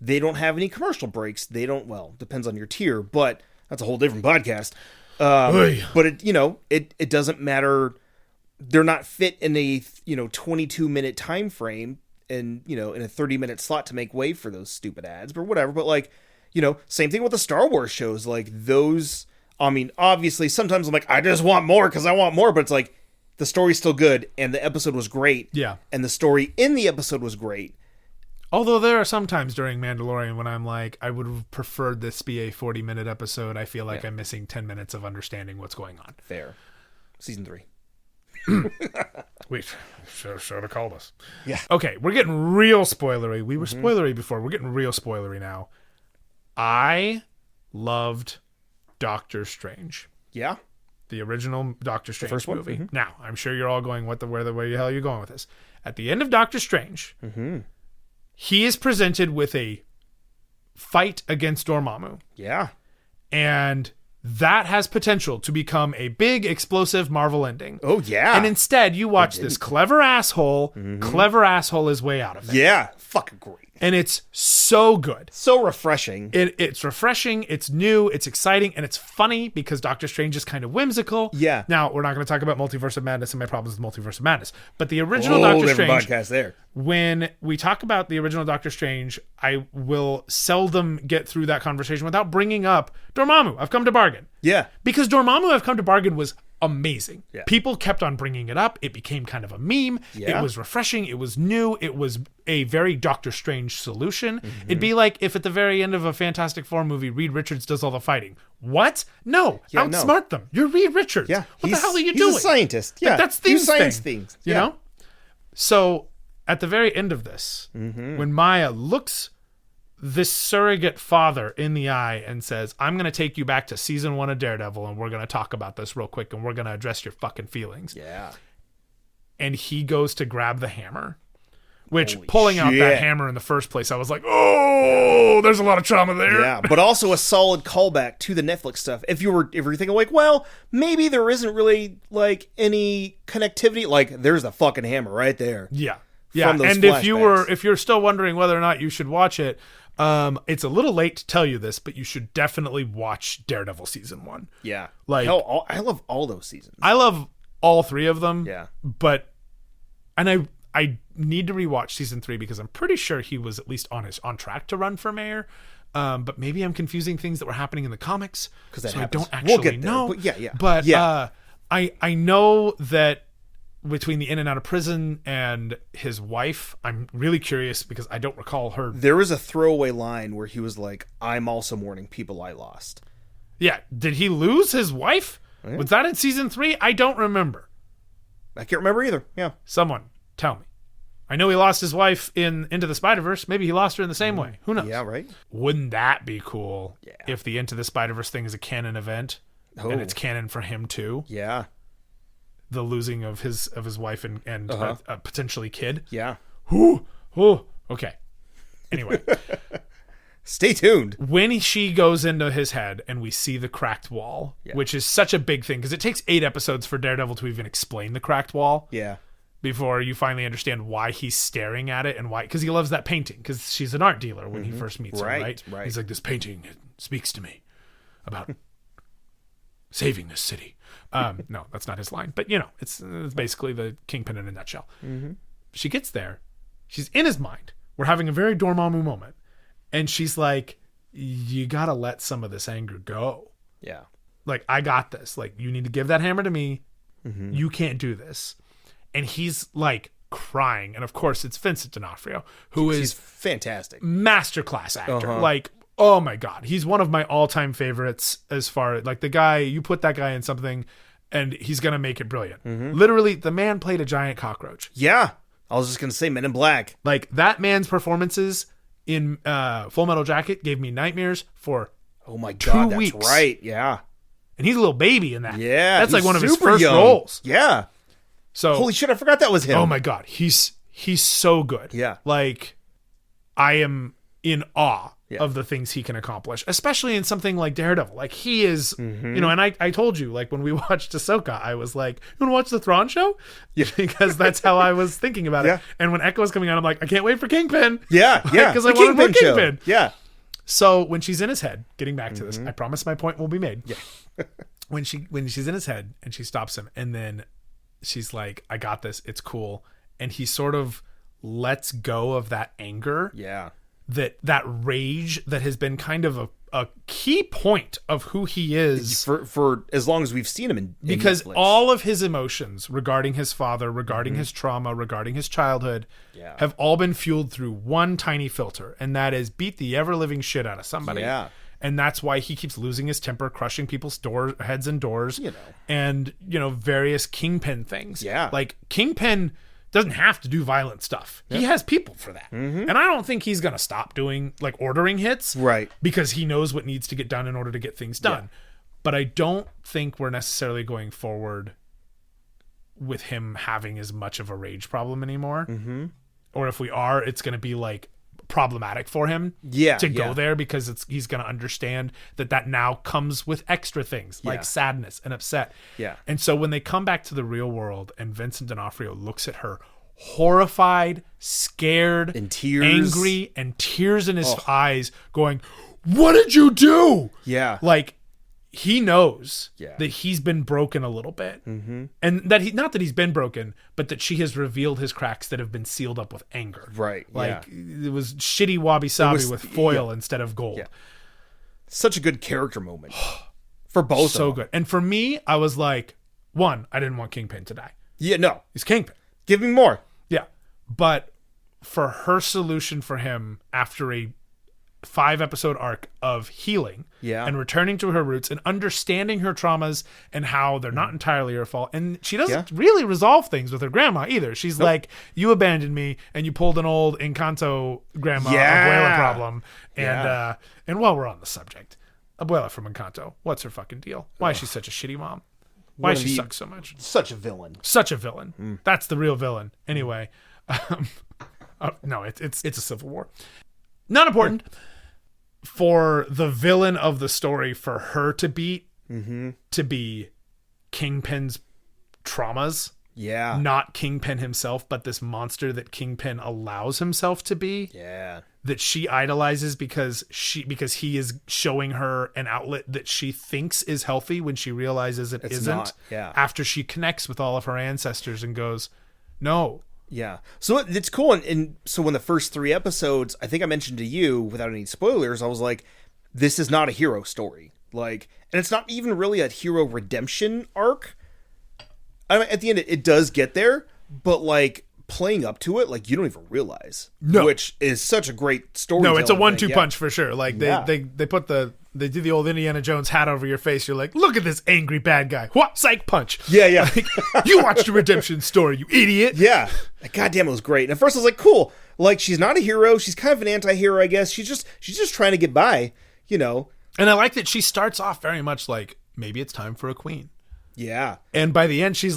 they don't have any commercial breaks. They don't, depends on your tier, but that's a whole different podcast. But it doesn't matter. They're not fit in a, 22-minute time frame and, in a 30-minute slot to make way for those stupid ads or whatever. But same thing with the Star Wars shows, like those. I mean, obviously, sometimes I'm like, I just want more because I want more. But it's like, the story's still good, and the episode was great. Yeah. And the story in the episode was great. Although there are some times during Mandalorian when I'm like, I would have preferred this be a 40-minute episode. I feel like I'm missing 10 minutes of understanding what's going on. Fair. Season 3. Wait, should have called us. Yeah. Okay, we're getting real spoilery. We were spoilery before. We're getting real spoilery now. I loved Doctor Strange. Yeah. The original Doctor Strange first movie. one? Now, I'm sure you're all going, where the hell are you going with this? At the end of Doctor Strange, he is presented with a fight against Dormammu. Yeah. And that has potential to become a big, explosive Marvel ending. Oh, yeah. And instead, you watch this clever asshole his way out of it. Yeah. Fucking great. And it's so good. So refreshing. It's refreshing, it's new, it's exciting, and it's funny because Doctor Strange is kind of whimsical. Yeah. Now, we're not going to talk about Multiverse of Madness and my problems with Multiverse of Madness. But the original Doctor Strange, podcast there. when we talk about the original Doctor Strange, I will seldom get through that conversation without bringing up Dormammu, I've Come to Bargain. Yeah. Because Dormammu, I've Come to Bargain was amazing. Yeah. People kept on bringing it up. It became kind of a meme. Yeah. It was refreshing. It was new. It was a very Doctor Strange solution. It'd be like if at the very end of a Fantastic Four movie, Reed Richards does all the fighting. What? No. Outsmart them. You're Reed Richards. Yeah. What the hell are you doing? He's a scientist. Yeah. Like, that's things science thing, things. You know? So at the very end of this, when Maya looks this surrogate father in the eye and says, I'm going to take you back to season 1 of Daredevil and we're going to talk about this real quick and we're going to address your fucking feelings. Yeah. And he goes to grab the hammer, which Holy pulling out shit. that hammer in the first place, I was like, oh, there's a lot of trauma there. Yeah, but also a solid callback to the Netflix stuff. If you're thinking like, well, maybe there isn't really like any connectivity, like there's the fucking hammer right there. Yeah. Yeah. And if you're still wondering whether or not you should watch it, it's a little late to tell you this, but you should definitely watch Daredevil season 1. Yeah. Like, hell, I love all those seasons. I love all 3 of them. Yeah. But I need to rewatch season 3 because I'm pretty sure he was at least on track to run for mayor. But maybe I'm confusing things that were happening in the comics. Because I don't actually know. But yeah. But I know that between the in and out of prison and his wife, I'm really curious because I don't recall her. There was a throwaway line where he was like, I'm also mourning people I lost. Yeah. Did he lose his wife? Yeah. Was that in season 3? I don't remember. I can't remember either. Yeah. Someone tell me. I know he lost his wife in Into the Spider-Verse. Maybe he lost her in the same way. Who knows? Yeah, right? Wouldn't that be cool Yeah. if the Into the Spider-Verse thing is a canon event and it's canon for him too? Yeah. The losing of his wife and a potentially kid. Yeah. Ooh. Okay. Anyway. Stay tuned. When she goes into his head and we see the cracked wall, which is such a big thing because it takes 8 episodes for Daredevil to even explain the cracked wall. Yeah. Before you finally understand why he's staring at it and why, because he loves that painting because she's an art dealer when he first meets her, right? He's like, this painting, it speaks to me about saving this city. No, that's not his line, but it's basically the Kingpin in a nutshell. She gets there. She's in his mind. We're having a very Dormammu moment. And she's like, you got to let some of this anger go. Yeah. Like, I got this. Like, you need to give that hammer to me. You can't do this. And he's like crying. And of course, it's Vincent D'Onofrio, who is fantastic. Masterclass actor. Like, oh my God. He's one of my all-time favorites as far as like the guy, you put that guy in something and he's going to make it brilliant. Literally, the man played a giant cockroach. Yeah. I was just going to say Men in Black. Like, that man's performances in Full Metal Jacket gave me nightmares for oh my God, 2 weeks. That's right. Yeah. And he's a little baby in that. Yeah. That's like one of his super first young. roles. Yeah. So holy shit, I forgot that was him. Oh my God. He's so good. Yeah. Like, I am in awe of the things he can accomplish, especially in something like Daredevil. Like, he is, and I told you, like, when we watched Ahsoka, I was like, you want to watch the Thrawn show? Yeah. Because that's how I was thinking about it. And when Echo was coming out, I'm like, I can't wait for Kingpin. Yeah. Because I wanted more Kingpin. Yeah. So when she's in his head, getting back to this, I promise my point will be made. Yeah. when she's in his head and she stops him, and then she's like, I got this. It's cool. And he sort of lets go of that anger. Yeah. That rage that has been kind of a key point of who he is for as long as we've seen him in because Netflix. All of his emotions regarding his father, regarding his trauma, regarding his childhood have all been fueled through one tiny filter, and that is beat the ever-living shit out of somebody. Yeah. And that's why he keeps losing his temper, crushing people's heads and doors, and various Kingpin things. Yeah. Like, Kingpin doesn't have to do violent stuff. He has people for that. And I don't think he's going to stop doing, like, ordering hits. Right. Because he knows what needs to get done in order to get things done. Yeah. But I don't think we're necessarily going forward with him having as much of a rage problem anymore. Or if we are, it's going to be, like, problematic for him to go there because he's going to understand that now comes with extra things like sadness and upset. Yeah. And so when they come back to the real world and Vincent D'Onofrio looks at her horrified, scared, in tears, angry, and tears in his eyes going, what did you do? Yeah. Like, he knows that he's been broken a little bit, and that not that he's been broken, but that she has revealed his cracks that have been sealed up with anger. Right. Like, it was shitty wabi-sabi with foil instead of gold. Yeah. Such a good character moment for both. So of them. good. And for me, I was like, one, I didn't want Kingpin to die. Yeah. No. He's Kingpin. Give me more. Yeah. But for her solution for him after a 5-episode arc of healing and returning to her roots and understanding her traumas and how they're not entirely her fault. And she doesn't really resolve things with her grandma either. She's like, you abandoned me and you pulled an old Encanto grandma Abuela problem. And while we're on the subject, Abuela from Encanto, what's her fucking deal? Why is she such a shitty mom? Why she sucks so much? Such a villain. Such a villain. That's the real villain. Anyway, no, it's a civil war. Not important. For the villain of the story, for her to beat, to be Kingpin's traumas. Yeah. Not Kingpin himself, but this monster that Kingpin allows himself to be. Yeah. That she idolizes because he is showing her an outlet that she thinks is healthy when she realizes it's isn't. Not. Yeah. After she connects with all of her ancestors and goes, no. Yeah. So it's cool. And so when the first 3 episodes, I think I mentioned to you without any spoilers, I was like, this is not a hero story. Like, and it's not even really a hero redemption arc. I mean, at the end, it does get there, but like playing up to it, like you don't even realize, which is such a great story. No, it's a 1-2 punch for sure. Like they put they do the old Indiana Jones hat over your face. You're like, look at this angry bad guy. What? Psych punch. Yeah. Like, you watched a redemption story, you idiot. Yeah. God damn, it was great. And at first I was like, cool. Like, she's not a hero. She's kind of an anti-hero, I guess. She's just trying to get by, you know. And I like that she starts off very much like, maybe it's time for a queen. Yeah. And by the end, she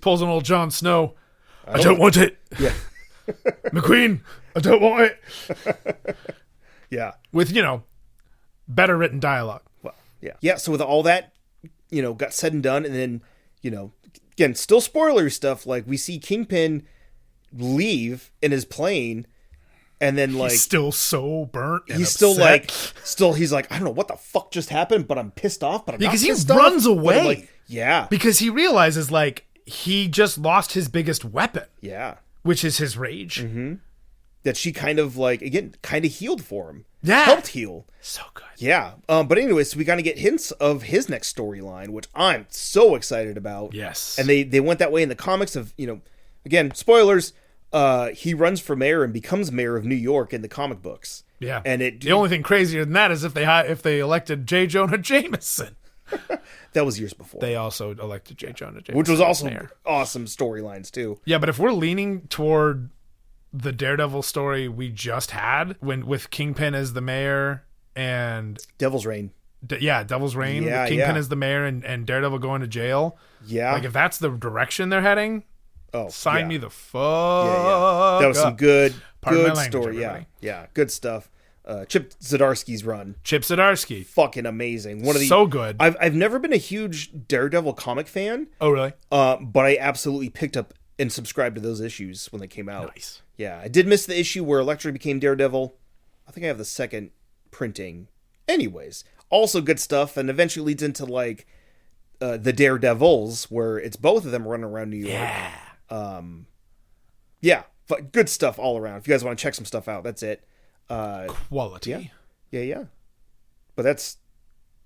pulls an old Jon Snow. I don't want it. Yeah. McQueen, I don't want it. Yeah. With, better written dialogue. Well, yeah. Yeah, so with all that, got said and done, and then, again, still spoiler stuff, like we see Kingpin leave in his plane, and then like he's still so burnt and he's upset. he's like, I don't know what the fuck just happened, but I'm pissed off, but I'm because not he pissed runs off, but I'm away. like, yeah. Because he realizes like he just lost his biggest weapon. Yeah. Which is his rage. Mm-hmm. That she kind of healed for him. Yeah. Helped heal. So good. Yeah. But anyways, we kind of get hints of his next storyline, which I'm so excited about. Yes. And they went that way in the comics of, again, spoilers, he runs for mayor and becomes mayor of New York in the comic books. Yeah. And the only thing crazier than that is if they elected J. Jonah Jameson. That was years before. They also elected J. Jonah Jameson. Which was also awesome storylines too. Yeah, but if we're leaning toward the Daredevil story we just had, with Kingpin as the mayor and Devil's Reign. Devil's Reign. Yeah, with Kingpin as the mayor and Daredevil going to jail. Yeah. Like if that's the direction they're heading, sign me the fuck. Yeah. That was some good language, story. everybody. Yeah. Good stuff. Chip Zdarsky's run. Chip Zdarsky. Fucking amazing. One of the so good. I've never been a huge Daredevil comic fan. Oh really? But I absolutely picked up and subscribed to those issues when they came out. Nice. Yeah, I did miss the issue where Elektra became Daredevil. I think I have the second printing. Anyways, also good stuff, and eventually leads into like the Daredevils, where it's both of them running around New York. Yeah. Good stuff all around. If you guys want to check some stuff out, that's it. Quality. Yeah. But that's...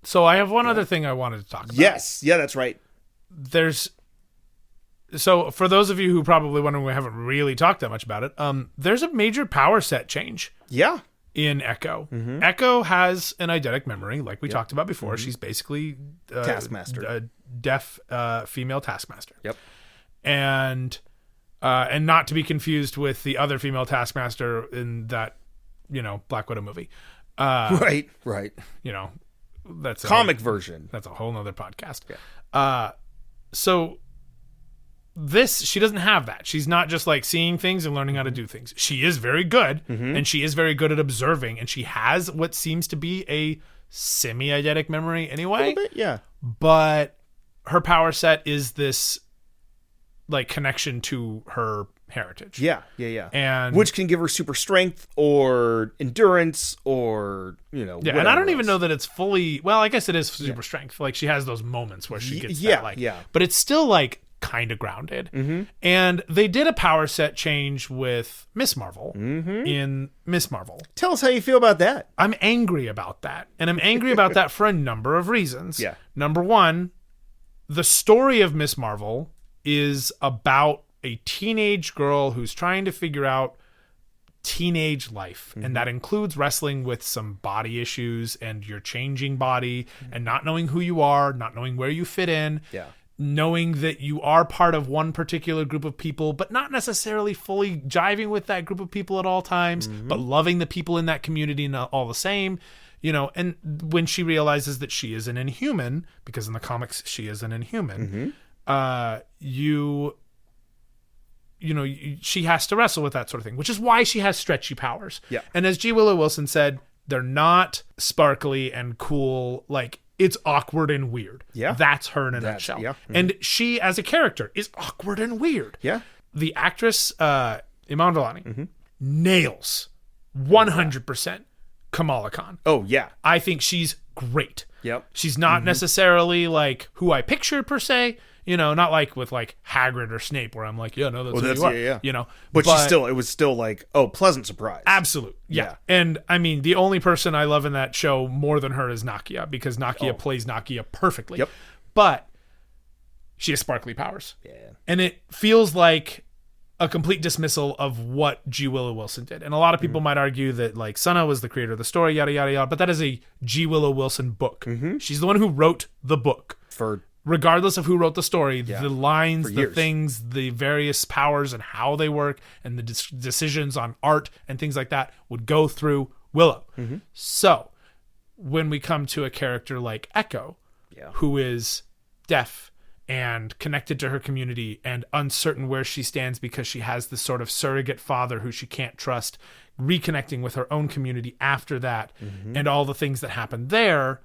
So I have one other thing I wanted to talk about. Yes. Yeah, that's right. So for those of you who probably wondering, we haven't really talked that much about it. There's a major power set change. Yeah. In Echo. Mm-hmm. Echo has an eidetic memory, like we talked about before. Mm-hmm. She's basically Taskmaster. A deaf female Taskmaster. Yep. And not to be confused with the other female Taskmaster in that, Black Widow movie. Right. That's comic version. That's a whole nother podcast. Yeah. So she doesn't have that. She's not just like seeing things and learning how to do things. She is very good, and she is very good at observing, and she has what seems to be a semi-eidetic memory anyway. A little bit, yeah. But her power set is this like connection to her heritage. Yeah. And which can give her super strength or endurance or, Yeah, and I don't even know that it's fully, well, I guess it is super strength. Like she has those moments where she gets that like, but it's still like kind of grounded. Mm-hmm. And they did a power set change with Miss Marvel in Miss Marvel. Tell us how you feel about that. I'm angry about that. And I'm angry about that for a number of reasons. Yeah. Number one, the story of Miss Marvel is about a teenage girl who's trying to figure out teenage life. And that includes wrestling with some body issues and your changing body and not knowing who you are, not knowing where you fit in. Yeah. Knowing that you are part of one particular group of people, but not necessarily fully jiving with that group of people at all times, but loving the people in that community all the same, and when she realizes that she is an Inhuman, because in the comics she is an Inhuman, she has to wrestle with that sort of thing, which is why she has stretchy powers. Yeah. And as G. Willow Wilson said, they're not sparkly and cool, like, it's awkward and weird. Yeah. That's her in a nutshell. Yeah. And she, as a character, is awkward and weird. Yeah. The actress, Iman Vellani, nails 100% Kamala Khan. Oh, yeah. I think she's great. Yep. She's not necessarily like who I pictured per se. Not like with like Hagrid or Snape, where I'm like, that's who you are. Yeah. But it was still like, pleasant surprise. Absolute. Yeah. And I mean, the only person I love in that show more than her is Nakia, because Nakia plays Nakia perfectly. Yep. But she has sparkly powers. Yeah. And it feels like a complete dismissal of what G. Willow Wilson did. And a lot of people might argue that like Sana was the creator of the story, yada, yada, yada. But that is a G. Willow Wilson book. She's the one who wrote the book. Regardless of who wrote the story, the lines, the things, the various powers and how they work and the decisions on art and things like that would go through Willow. So when we come to a character like Echo, who is deaf and connected to her community and uncertain where she stands because she has this sort of surrogate father who she can't trust, reconnecting with her own community after that, and all the things that happen there,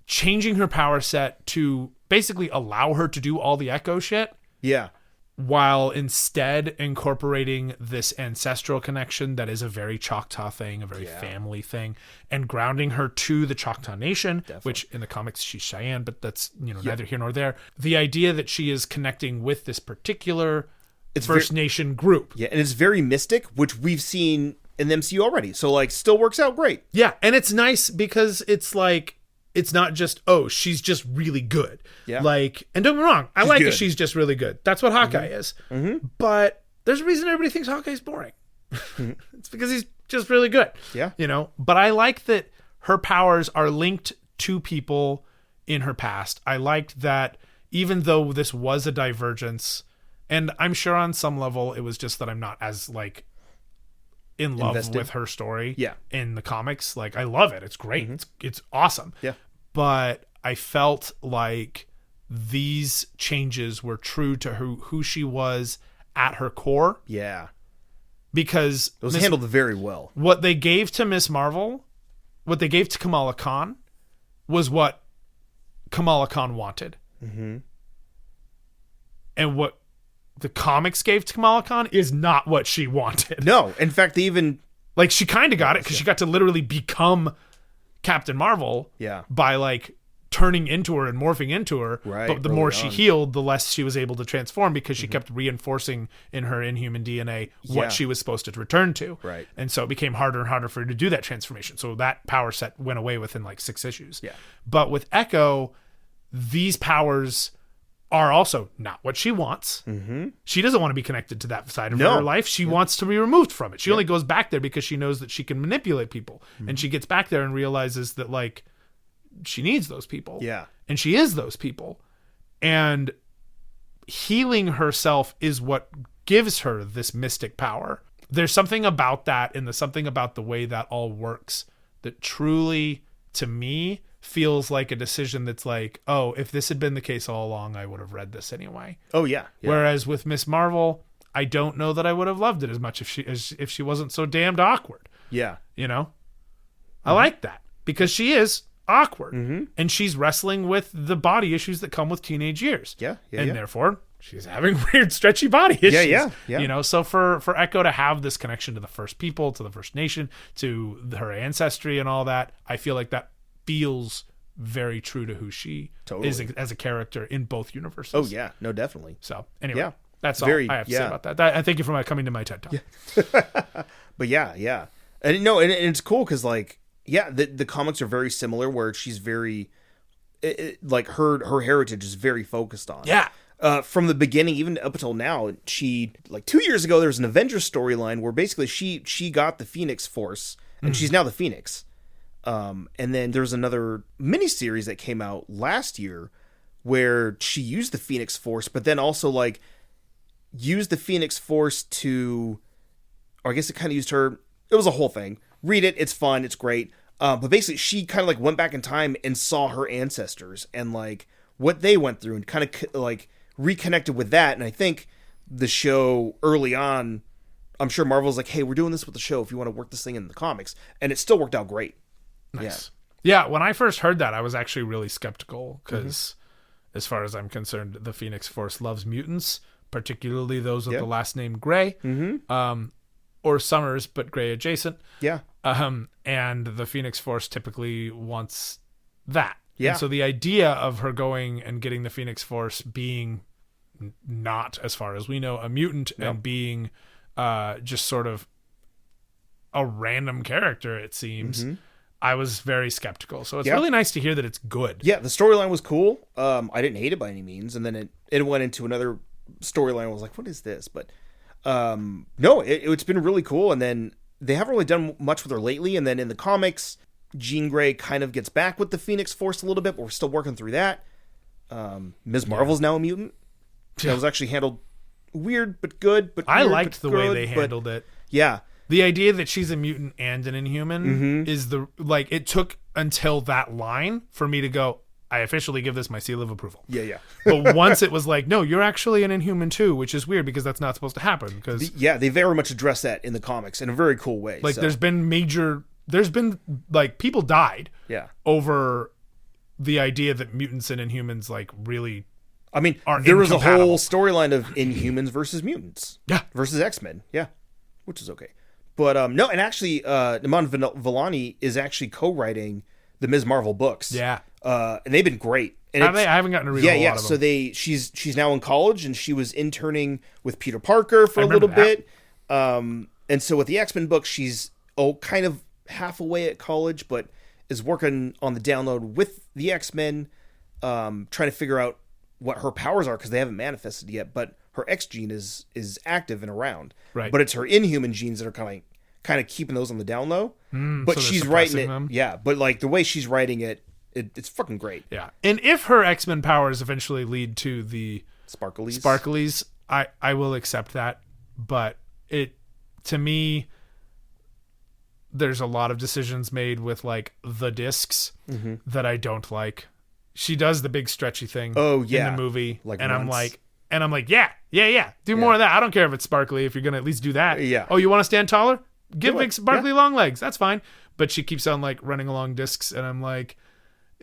changing her power set to basically allow her to do all the Echo shit. Yeah. While instead incorporating this ancestral connection that is a very Choctaw thing, a very family thing, and grounding her to the Choctaw Nation, which in the comics she's Cheyenne, but that's neither here nor there. The idea that she is connecting with this particular First Nation group. Yeah, and it's very mystic, which we've seen in the MCU already. So like still works out great. Yeah, and it's nice because it's like, it's not just, oh, she's just really good. Yeah. Like, and don't get me wrong, I like that she's just really good. That's what Hawkeye is. But there's a reason everybody thinks Hawkeye's boring. It's because he's just really good. Yeah. But I like that her powers are linked to people in her past. I liked that even though this was a divergence, and I'm sure on some level it was just that I'm not as like in love with her story in the comics. Like, I love it. It's great. It's awesome. Yeah. But I felt like these changes were true to who she was at her core. Yeah. Because it was handled very well. What they gave to Miss Marvel, what they gave to Kamala Khan, was what Kamala Khan wanted. And what the comics gave to Kamala Khan is not what she wanted. No. In fact, they even... Like, she kind of got it because she got to literally become Captain Marvel by, like, turning into her and morphing into her. Right, but the more she healed, the less she was able to transform because she kept reinforcing in her inhuman DNA what she was supposed to return to. Right. And so it became harder and harder for her to do that transformation. So that power set went away within, like, 6 issues. Yeah. But with Echo, these powers are also not what she wants. She doesn't want to be connected to that side of her life. She wants to be removed from it. She only goes back there because she knows that she can manipulate people. And she gets back there and realizes that, like, she needs those people. Yeah. And she is those people. And healing herself is what gives her this mystic power. There's something about that and there's something about the way that all works that truly, to me, feels like a decision that's like, oh, if this had been the case all along, I would have read this anyway. Oh yeah. Whereas with Miss Marvel, I don't know that I would have loved it as much if she wasn't so damned awkward. Yeah. I like that because she is awkward and she's wrestling with the body issues that come with teenage years. And therefore she's having weird stretchy body issues. Yeah. So for Echo to have this connection to the first people, to the First Nation, to her ancestry and all that, I feel like that feels very true to who she is as a character in both universes. Oh yeah, no, definitely. So anyway, that's all I have to say about that. I thank you for coming to my TED Talk. But yeah, and no, and it's cool because like the comics are very similar where she's very like her heritage is very focused on from the beginning even up until now. She like 2 years ago there was an Avengers storyline where basically she got the Phoenix Force and she's now the Phoenix. And then there's another miniseries that came out last year where she used the Phoenix Force, but then also like used the Phoenix Force to, or I guess it kind of used her. It was a whole thing. Read it. It's fun. It's great. But basically she kind of like went back in time and saw her ancestors and like what they went through and kind of like reconnected with that. And I think the show early on, I'm sure Marvel's like, hey, we're doing this with the show if you want to work this thing in the comics. And it still worked out great. Nice. Yeah, when I first heard that, I was actually really skeptical because, as far as I'm concerned, the Phoenix Force loves mutants, particularly those with the last name Gray, or Summers, but Gray adjacent. Yeah. And the Phoenix Force typically wants that. Yeah. And so the idea of her going and getting the Phoenix Force being not, as far as we know, a mutant and being just sort of a random character, it seems. I was very skeptical. So it's really nice to hear that it's good. Yeah, the storyline was cool. I didn't hate it by any means. And then it went into another storyline. I was like, what is this? But no, it's been really cool. And then they haven't really done much with her lately. And then in the comics, Jean Grey kind of gets back with the Phoenix Force a little bit, but we're still working through that. Ms. Marvel's now a mutant. That was actually handled weird, but good. But I liked the way they handled it. Yeah. The idea that she's a mutant and an Inhuman is it took until that line for me to go, I officially give this my seal of approval. Yeah. But once it was like, no, you're actually an Inhuman too, which is weird because that's not supposed to happen. Because they very much address that in the comics in a very cool way. Like, there's been like people died. Yeah. Over the idea that mutants and Inhumans like really. I mean, are there was a incompatible. whole storyline of Inhumans versus mutants. Yeah. Versus X-Men. Yeah. Which is okay. But no, and actually, Iman Vellani is actually co-writing the Ms. Marvel books. Yeah. And they've been great. And I haven't gotten to read a whole lot of them. So she's now in college, and she was interning with Peter Parker for a little bit. And so with the X-Men books, she's kind of half away at college, but is working on the download with the X-Men, trying to figure out what her powers are because they haven't manifested yet. But her X gene is active and around. Right. But it's her Inhuman genes that are kind of keeping those on the down low. But so she's writing it. them. Yeah. But like the way she's writing it, it's fucking great. Yeah. And if her X-Men powers eventually lead to the Sparklies, I will accept that. But to me, there's a lot of decisions made with like the discs that I don't like. She does the big stretchy thing in the movie. Like and once. I'm like, yeah. Do more of that. I don't care if it's sparkly if you're going to at least do that. Yeah. Oh, you want to stand taller? Give Do big it. sparkly long legs. That's fine. But she keeps on like running along discs and I'm like,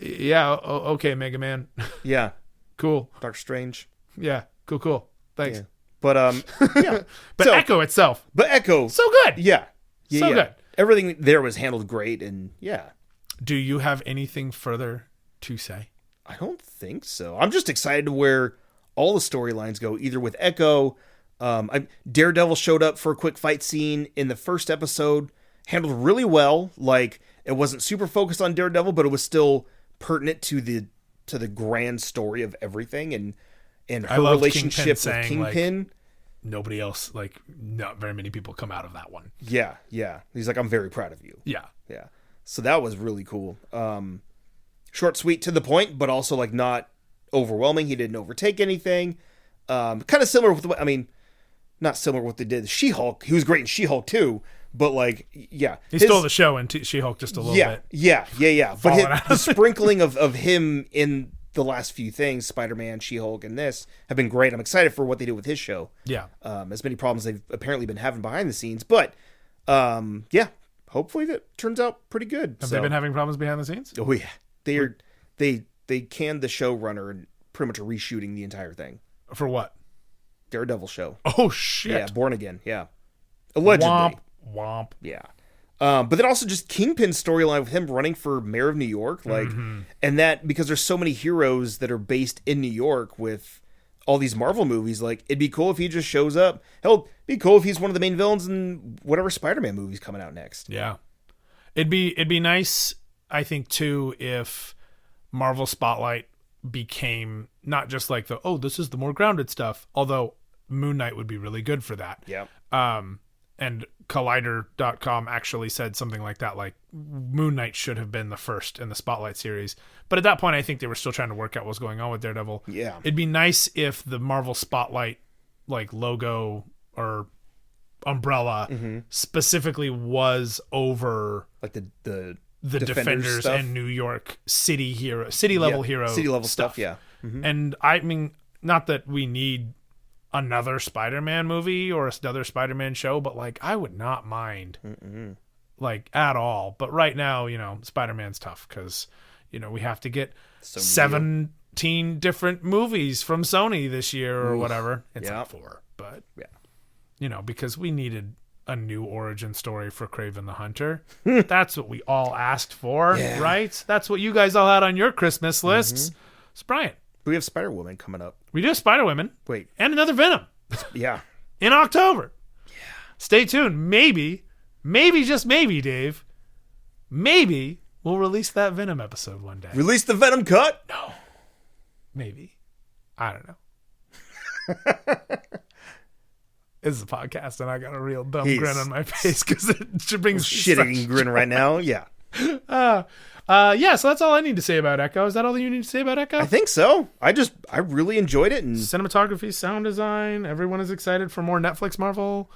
yeah, okay, Mega Man. Yeah. Cool. Doctor Strange. Yeah. Cool. Thanks. Yeah. But yeah. But Echo itself. But Echo. So good. Yeah. So good. Everything there was handled great, and yeah. Do you have anything further to say? I don't think so. I'm just excited to where all the storylines go, either with Echo. Daredevil showed up for a quick fight scene in the first episode, handled really well. Like, it wasn't super focused on Daredevil, but it was still pertinent to the grand story of everything, and her relationship with Kingpin. Like, nobody else, like, not very many people come out of that one. Yeah. He's like, I'm very proud of you. Yeah. So that was really cool. Short, sweet, to the point, but also like not overwhelming. He didn't overtake anything. Kind of similar with not similar with what they did. She-Hulk. He was great in She-Hulk too, but like, yeah, he stole the show in She-Hulk just a little bit. Yeah. But the sprinkling of him in the last few things, Spider-Man, She-Hulk, and this have been great. I'm excited for what they do with his show. Yeah. As many problems they've apparently been having behind the scenes, but yeah, hopefully that turns out pretty good. Have they been having problems behind the scenes? Oh yeah, they canned the showrunner and pretty much are reshooting the entire thing. For what? Daredevil show. Oh shit. Yeah, Born Again. Yeah, allegedly. Womp. Yeah. But then also just Kingpin's storyline with him running for mayor of New York, like, and that because there's so many heroes that are based in New York with all these Marvel movies, like it'd be cool if he just shows up. Hell, it'd be cool if he's one of the main villains in whatever Spider-Man movie's coming out next. Yeah, it'd be nice, I think, too, if Marvel Spotlight became not just like this is the more grounded stuff. Although Moon Knight would be really good for that. Yeah. And Collider.com actually said something like that, like Moon Knight should have been the first in the Spotlight series. But at that point, I think they were still trying to work out what was going on with Daredevil. Yeah. It'd be nice if the Marvel Spotlight like logo or umbrella specifically was over like the Defenders stuff. and New York city level hero stuff. Yeah. And I mean, not that we need another Spider-Man movie or another Spider-Man show, but like I would not mind like at all. But right now, Spider-Man's tough because we have to get 17 different movies from Sony this year or whatever. It's like 4, but because we needed a new origin story for Kraven the Hunter. That's what we all asked for, right? That's what you guys all had on your Christmas lists. So Brian, we have Spider-Woman coming up. We do have Spider-Woman. Wait. And another Venom. Yeah. In October. Yeah. Stay tuned. Maybe, just maybe, Dave, maybe we'll release that Venom episode one day. Release the Venom cut? No. Maybe. I don't know. This is a podcast, and I got a real dumb grin on my face because it brings shitting grin right now. Yeah. So that's all I need to say about Echo. Is that all you need to say about Echo? I think so. I really enjoyed it. And cinematography, sound design. Everyone is excited for more Netflix Marvel,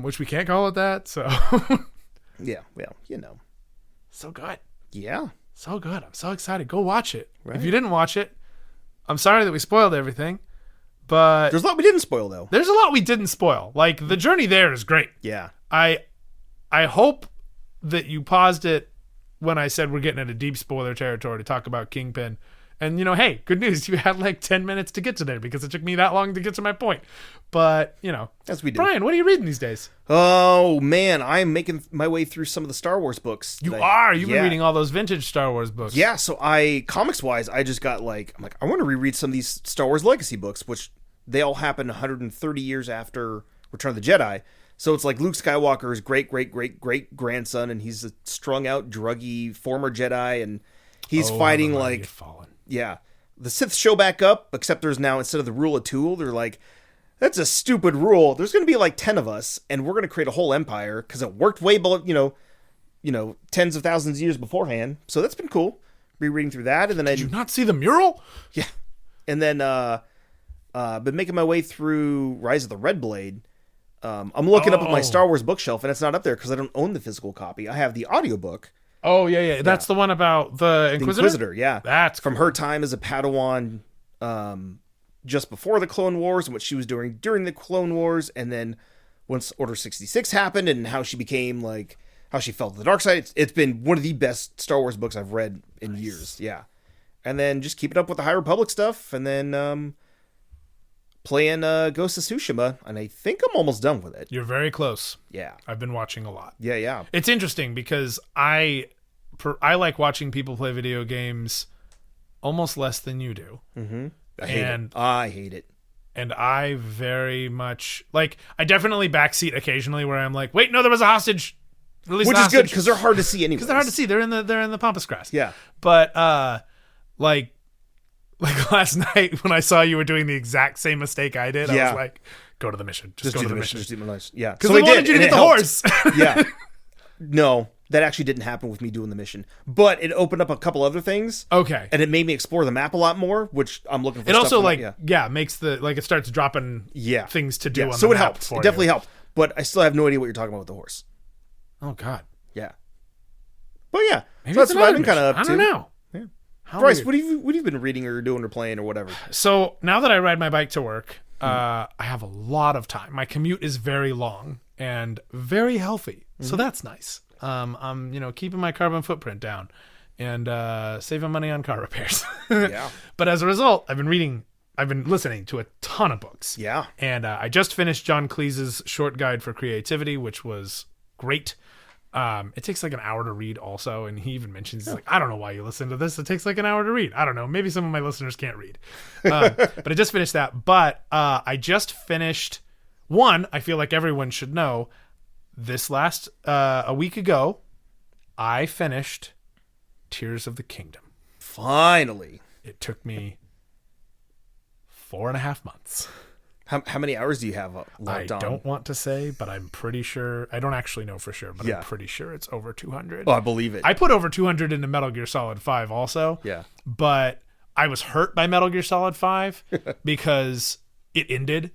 which we can't call it that. So yeah, well, so good. Yeah. So good. I'm so excited. Go watch it. Right. If you didn't watch it, I'm sorry that we spoiled everything, but There's a lot we didn't spoil, though. there's a lot we didn't spoil. Like, the journey there is great. Yeah. I hope that you paused it when I said we're getting into deep spoiler territory to talk about Kingpin. And, hey, good news. You had like 10 minutes to get to there because it took me that long to get to my point. But, As we do. Brian, what are you reading these days? Oh, man. I'm making my way through some of the Star Wars books. You are? You've been reading all those vintage Star Wars books. Yeah, so comics-wise, I just got I want to reread some of these Star Wars Legacy books, which they all happen 130 years after Return of the Jedi. So it's like Luke Skywalker's great-great-great-great-grandson, and he's a strung-out, druggy former Jedi, and he's fighting the Sith show back up, except there's now, instead of the rule of two, they're like, that's a stupid rule. There's going to be like 10 of us, and we're going to create a whole empire, because it worked way below, tens of thousands of years beforehand. So that's been cool. Rereading through that, and then Did you not see the mural? Yeah. And then been making my way through Rise of the Red Blade. I'm looking up at my Star Wars bookshelf, and it's not up there because I don't own the physical copy. I have the audiobook. Oh, yeah. That's the one about the Inquisitor? The Inquisitor, yeah. That's from her time as a Padawan just before the Clone Wars and what she was doing during the Clone Wars, and then once Order 66 happened and how she became, how she felt the dark side. It's been one of the best Star Wars books I've read in years, yeah. And then just keeping up with the High Republic stuff, and then playing Ghost of Tsushima, and I think I'm almost done with it. You're very close. Yeah. I've been watching a lot. Yeah. It's interesting because I like watching people play video games almost less than you do. Mm-hmm. I hate it. And I very much, I definitely backseat occasionally where I'm like, wait, no, there was a hostage. Release Which the is hostage. good because they're hard to see anyway. Because they're hard to see. They're in the pampas grass. Yeah. But, like last night when I saw you were doing the exact same mistake I did, I was like, go to the mission. Just go to the mission. Just do the mission. Yeah. Because I wanted you to get the horse. Yeah. No, that actually didn't happen with me doing the mission. But it opened up a couple other things. Okay. And it made me explore the map a lot more, which I'm looking for. It also, stuff makes it starts dropping things to do on the map. So it helped. It definitely helped. But I still have no idea what you're talking about with the horse. Oh, God. Yeah. But yeah. Maybe so that's what I've been kind of up to. I don't know. Yeah. Bryce, what have you been reading or doing or playing or whatever? So now that I ride my bike to work, I have a lot of time. My commute is very long and very healthy, so that's nice. I'm keeping my carbon footprint down and saving money on car repairs. Yeah. But as a result, I've been listening to a ton of books. Yeah. And I just finished John Cleese's Short Guide for Creativity, which was great. It takes like an hour to read also, and he even mentions he's like, I don't know why you listen to this. It takes like an hour to read. I don't know. Maybe some of my listeners can't read. But I just finished that. But I just finished one. I feel like everyone should know. This last a week ago, I finished Tears of the Kingdom. Finally. It took me 4.5 months. How many hours do you have logged on? I don't want to say, but I'm pretty sure. I don't actually know for sure, but I'm pretty sure it's over 200. Oh, I believe it. I put over 200 into Metal Gear Solid 5 also. Yeah. But I was hurt by Metal Gear Solid 5 because it ended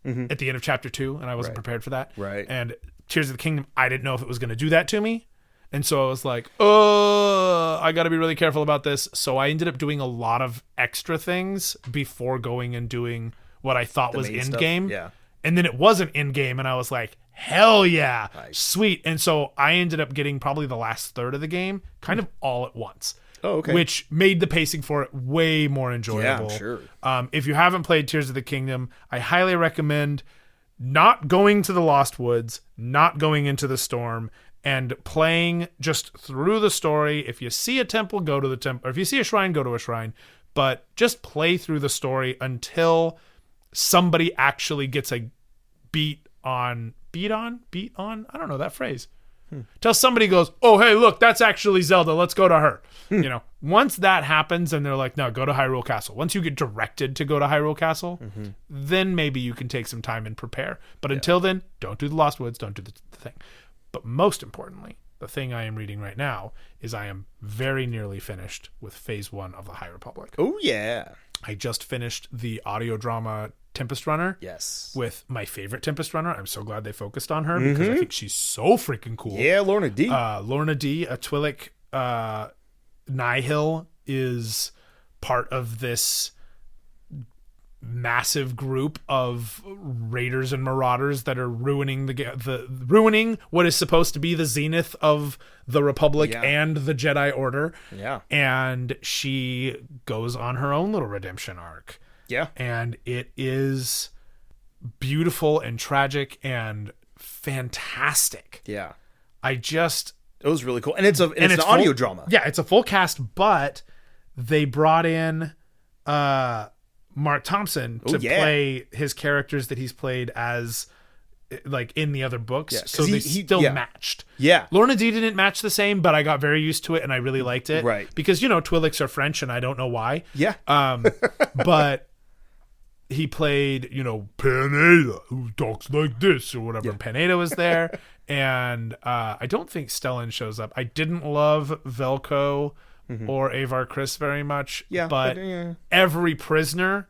at the end of Chapter 2, and I wasn't prepared for that. Right. And Tears of the Kingdom, I didn't know if it was going to do that to me. And so I was like, oh, I got to be really careful about this. So I ended up doing a lot of extra things before going and doing what I thought was end game. Yeah. And then it wasn't end game, and I was like, hell yeah, nice. Sweet. And so I ended up getting probably the last third of the game kind of all at once. Oh, okay. Which made the pacing for it way more enjoyable. Yeah, sure. If you haven't played Tears of the Kingdom, I highly recommend not going to the Lost Woods, not going into the storm, and playing just through the story. If you see a temple, go to the temple. Or if you see a shrine, go to a shrine. But just play through the story until somebody actually gets a beat on. I don't know that phrase. Till somebody goes, oh, hey, look, that's actually Zelda. Let's go to her. Once that happens and they're like, no, go to Hyrule Castle. Once you get directed to go to Hyrule Castle, then maybe you can take some time and prepare. But until then, don't do the Lost Woods. Don't do the thing. But most importantly, the thing I am reading right now is I am very nearly finished with Phase 1 of the High Republic. Oh, yeah. I just finished the audio drama Tempest Runner. Yes. With my favorite Tempest Runner. I'm so glad they focused on her because I think she's so freaking cool. Yeah, Lorna D. Lorna D, a Twi'lek Nihil is part of this massive group of raiders and marauders that are ruining ruining what is supposed to be the zenith of the Republic and the Jedi Order. Yeah. And she goes on her own little redemption arc. Yeah. And it is beautiful and tragic and fantastic. Yeah. It was really cool. And it's an audio drama. Yeah, it's a full cast, but they brought in Mark Thompson to play his characters that he's played as like in the other books. Yeah, so they still matched. Yeah. Lorna D didn't match the same, but I got very used to it and I really liked it. Right. Because, Twi'leks are French and I don't know why. Yeah. But he played, Pineda, who talks like this or whatever. Yeah. Pineda was there. And I don't think Stellan shows up. I didn't love Velko or Avar Chris very much. Yeah. But every prisoner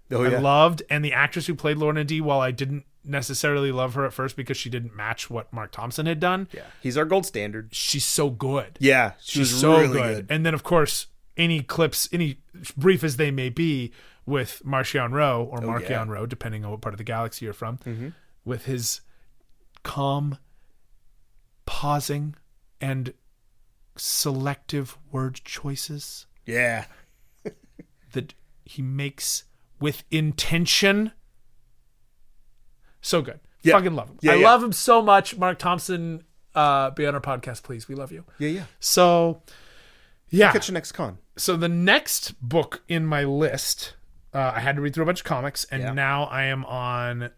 I loved. And the actress who played Lorna D, while I didn't necessarily love her at first because she didn't match what Mark Thompson had done. Yeah. He's our gold standard. She's so good. Yeah. She's so really good. And then, of course, any clips, any brief as they may be, with Marchion Ro or Marchion Ro, depending on what part of the galaxy you're from, with his calm, pausing, and selective word choices. Yeah. That he makes with intention. So good. Yeah. Fucking love him. Yeah, I love him so much. Mark Thompson, be on our podcast, please. We love you. Yeah. So, yeah. We'll catch you next con. So the next book in my list, I had to read through a bunch of comics, and now I am on...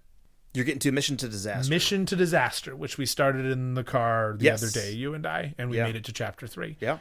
You're getting to Mission to Disaster. Mission to Disaster, which we started in the car the other day, you and I, and we made it to chapter 3. Yeah.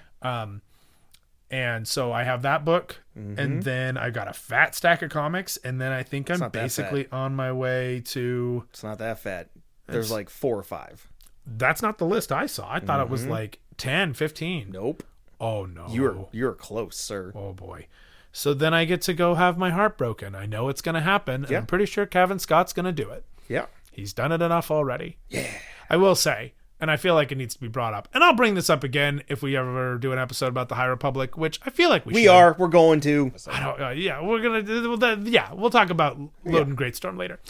And so I have that book, and then I've got a fat stack of comics, and then I think I'm basically on my way to... It's not that fat. There's like 4 or 5. That's not the list I saw. I thought it was like 10, 15. Nope. Oh, no. You're close, sir. Oh, boy. So then I get to go have my heart broken. I know it's going to happen, and I'm pretty sure Kevin Scott's going to do it. Yeah. He's done it enough already. Yeah. I will say, and I feel like it needs to be brought up, and I'll bring this up again if we ever do an episode about the High Republic, which I feel like we should. We're going to. I don't, we're going to, we'll talk about Loden Greatstorm later.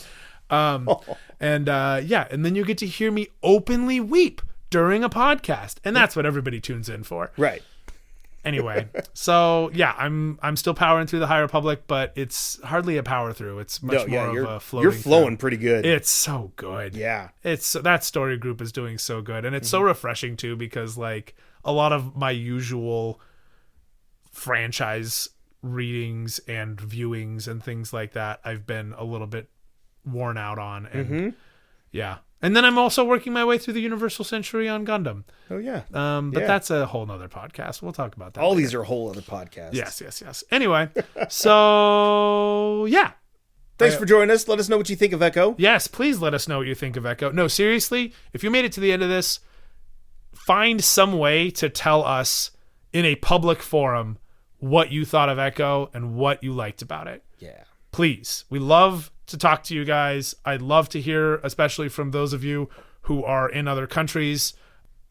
And then you get to hear me openly weep during a podcast, and that's what everybody tunes in for. Right. Anyway, so I'm still powering through the High Republic, but it's hardly a power through. It's much more of a floating. You're flowing pretty good. It's so good. Yeah, that story group is doing so good, and it's so refreshing too, because like a lot of my usual franchise readings and viewings and things like that, I've been a little bit worn out on, and and then I'm also working my way through the Universal Century on Gundam. Oh, yeah. But that's a whole nother podcast. We'll talk about that All later. these are whole other podcasts. Yes. Anyway, so, yeah. Thanks for joining us. Let us know what you think of Echo. Yes, please let us know what you think of Echo. No, seriously, if you made it to the end of this, find some way to tell us in a public forum what you thought of Echo and what you liked about it. Yeah. Please. We love to talk to you guys. I'd love to hear, especially from those of you who are in other countries,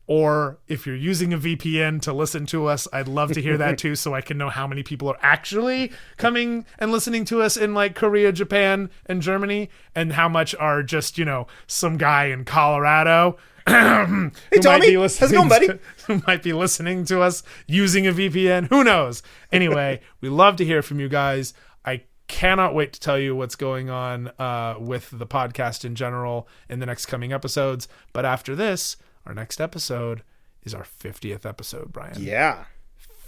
or if you're using a VPN to listen to us, I'd love to hear that too, so I can know how many people are actually coming and listening to us in like Korea, Japan, and Germany, and how much are just, some guy in Colorado hey Tommy, how's it going, buddy? Who might be listening to us using a VPN. Who knows? Anyway, we love to hear from you guys. I cannot wait to tell you what's going on with the podcast in general in the next coming episodes. But after this, our next episode is our 50th episode, Brian. Yeah.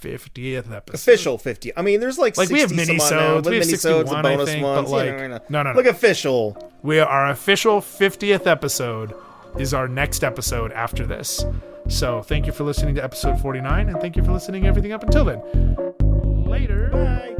50th episode. Official 50. I mean, there's like 60 we have mini-sodes. We have 61, bonus I think, ones. but like, no. Look, official. Our official 50th episode is our next episode after this. So thank you for listening to episode 49, and thank you for listening to everything up until then. Later. Bye.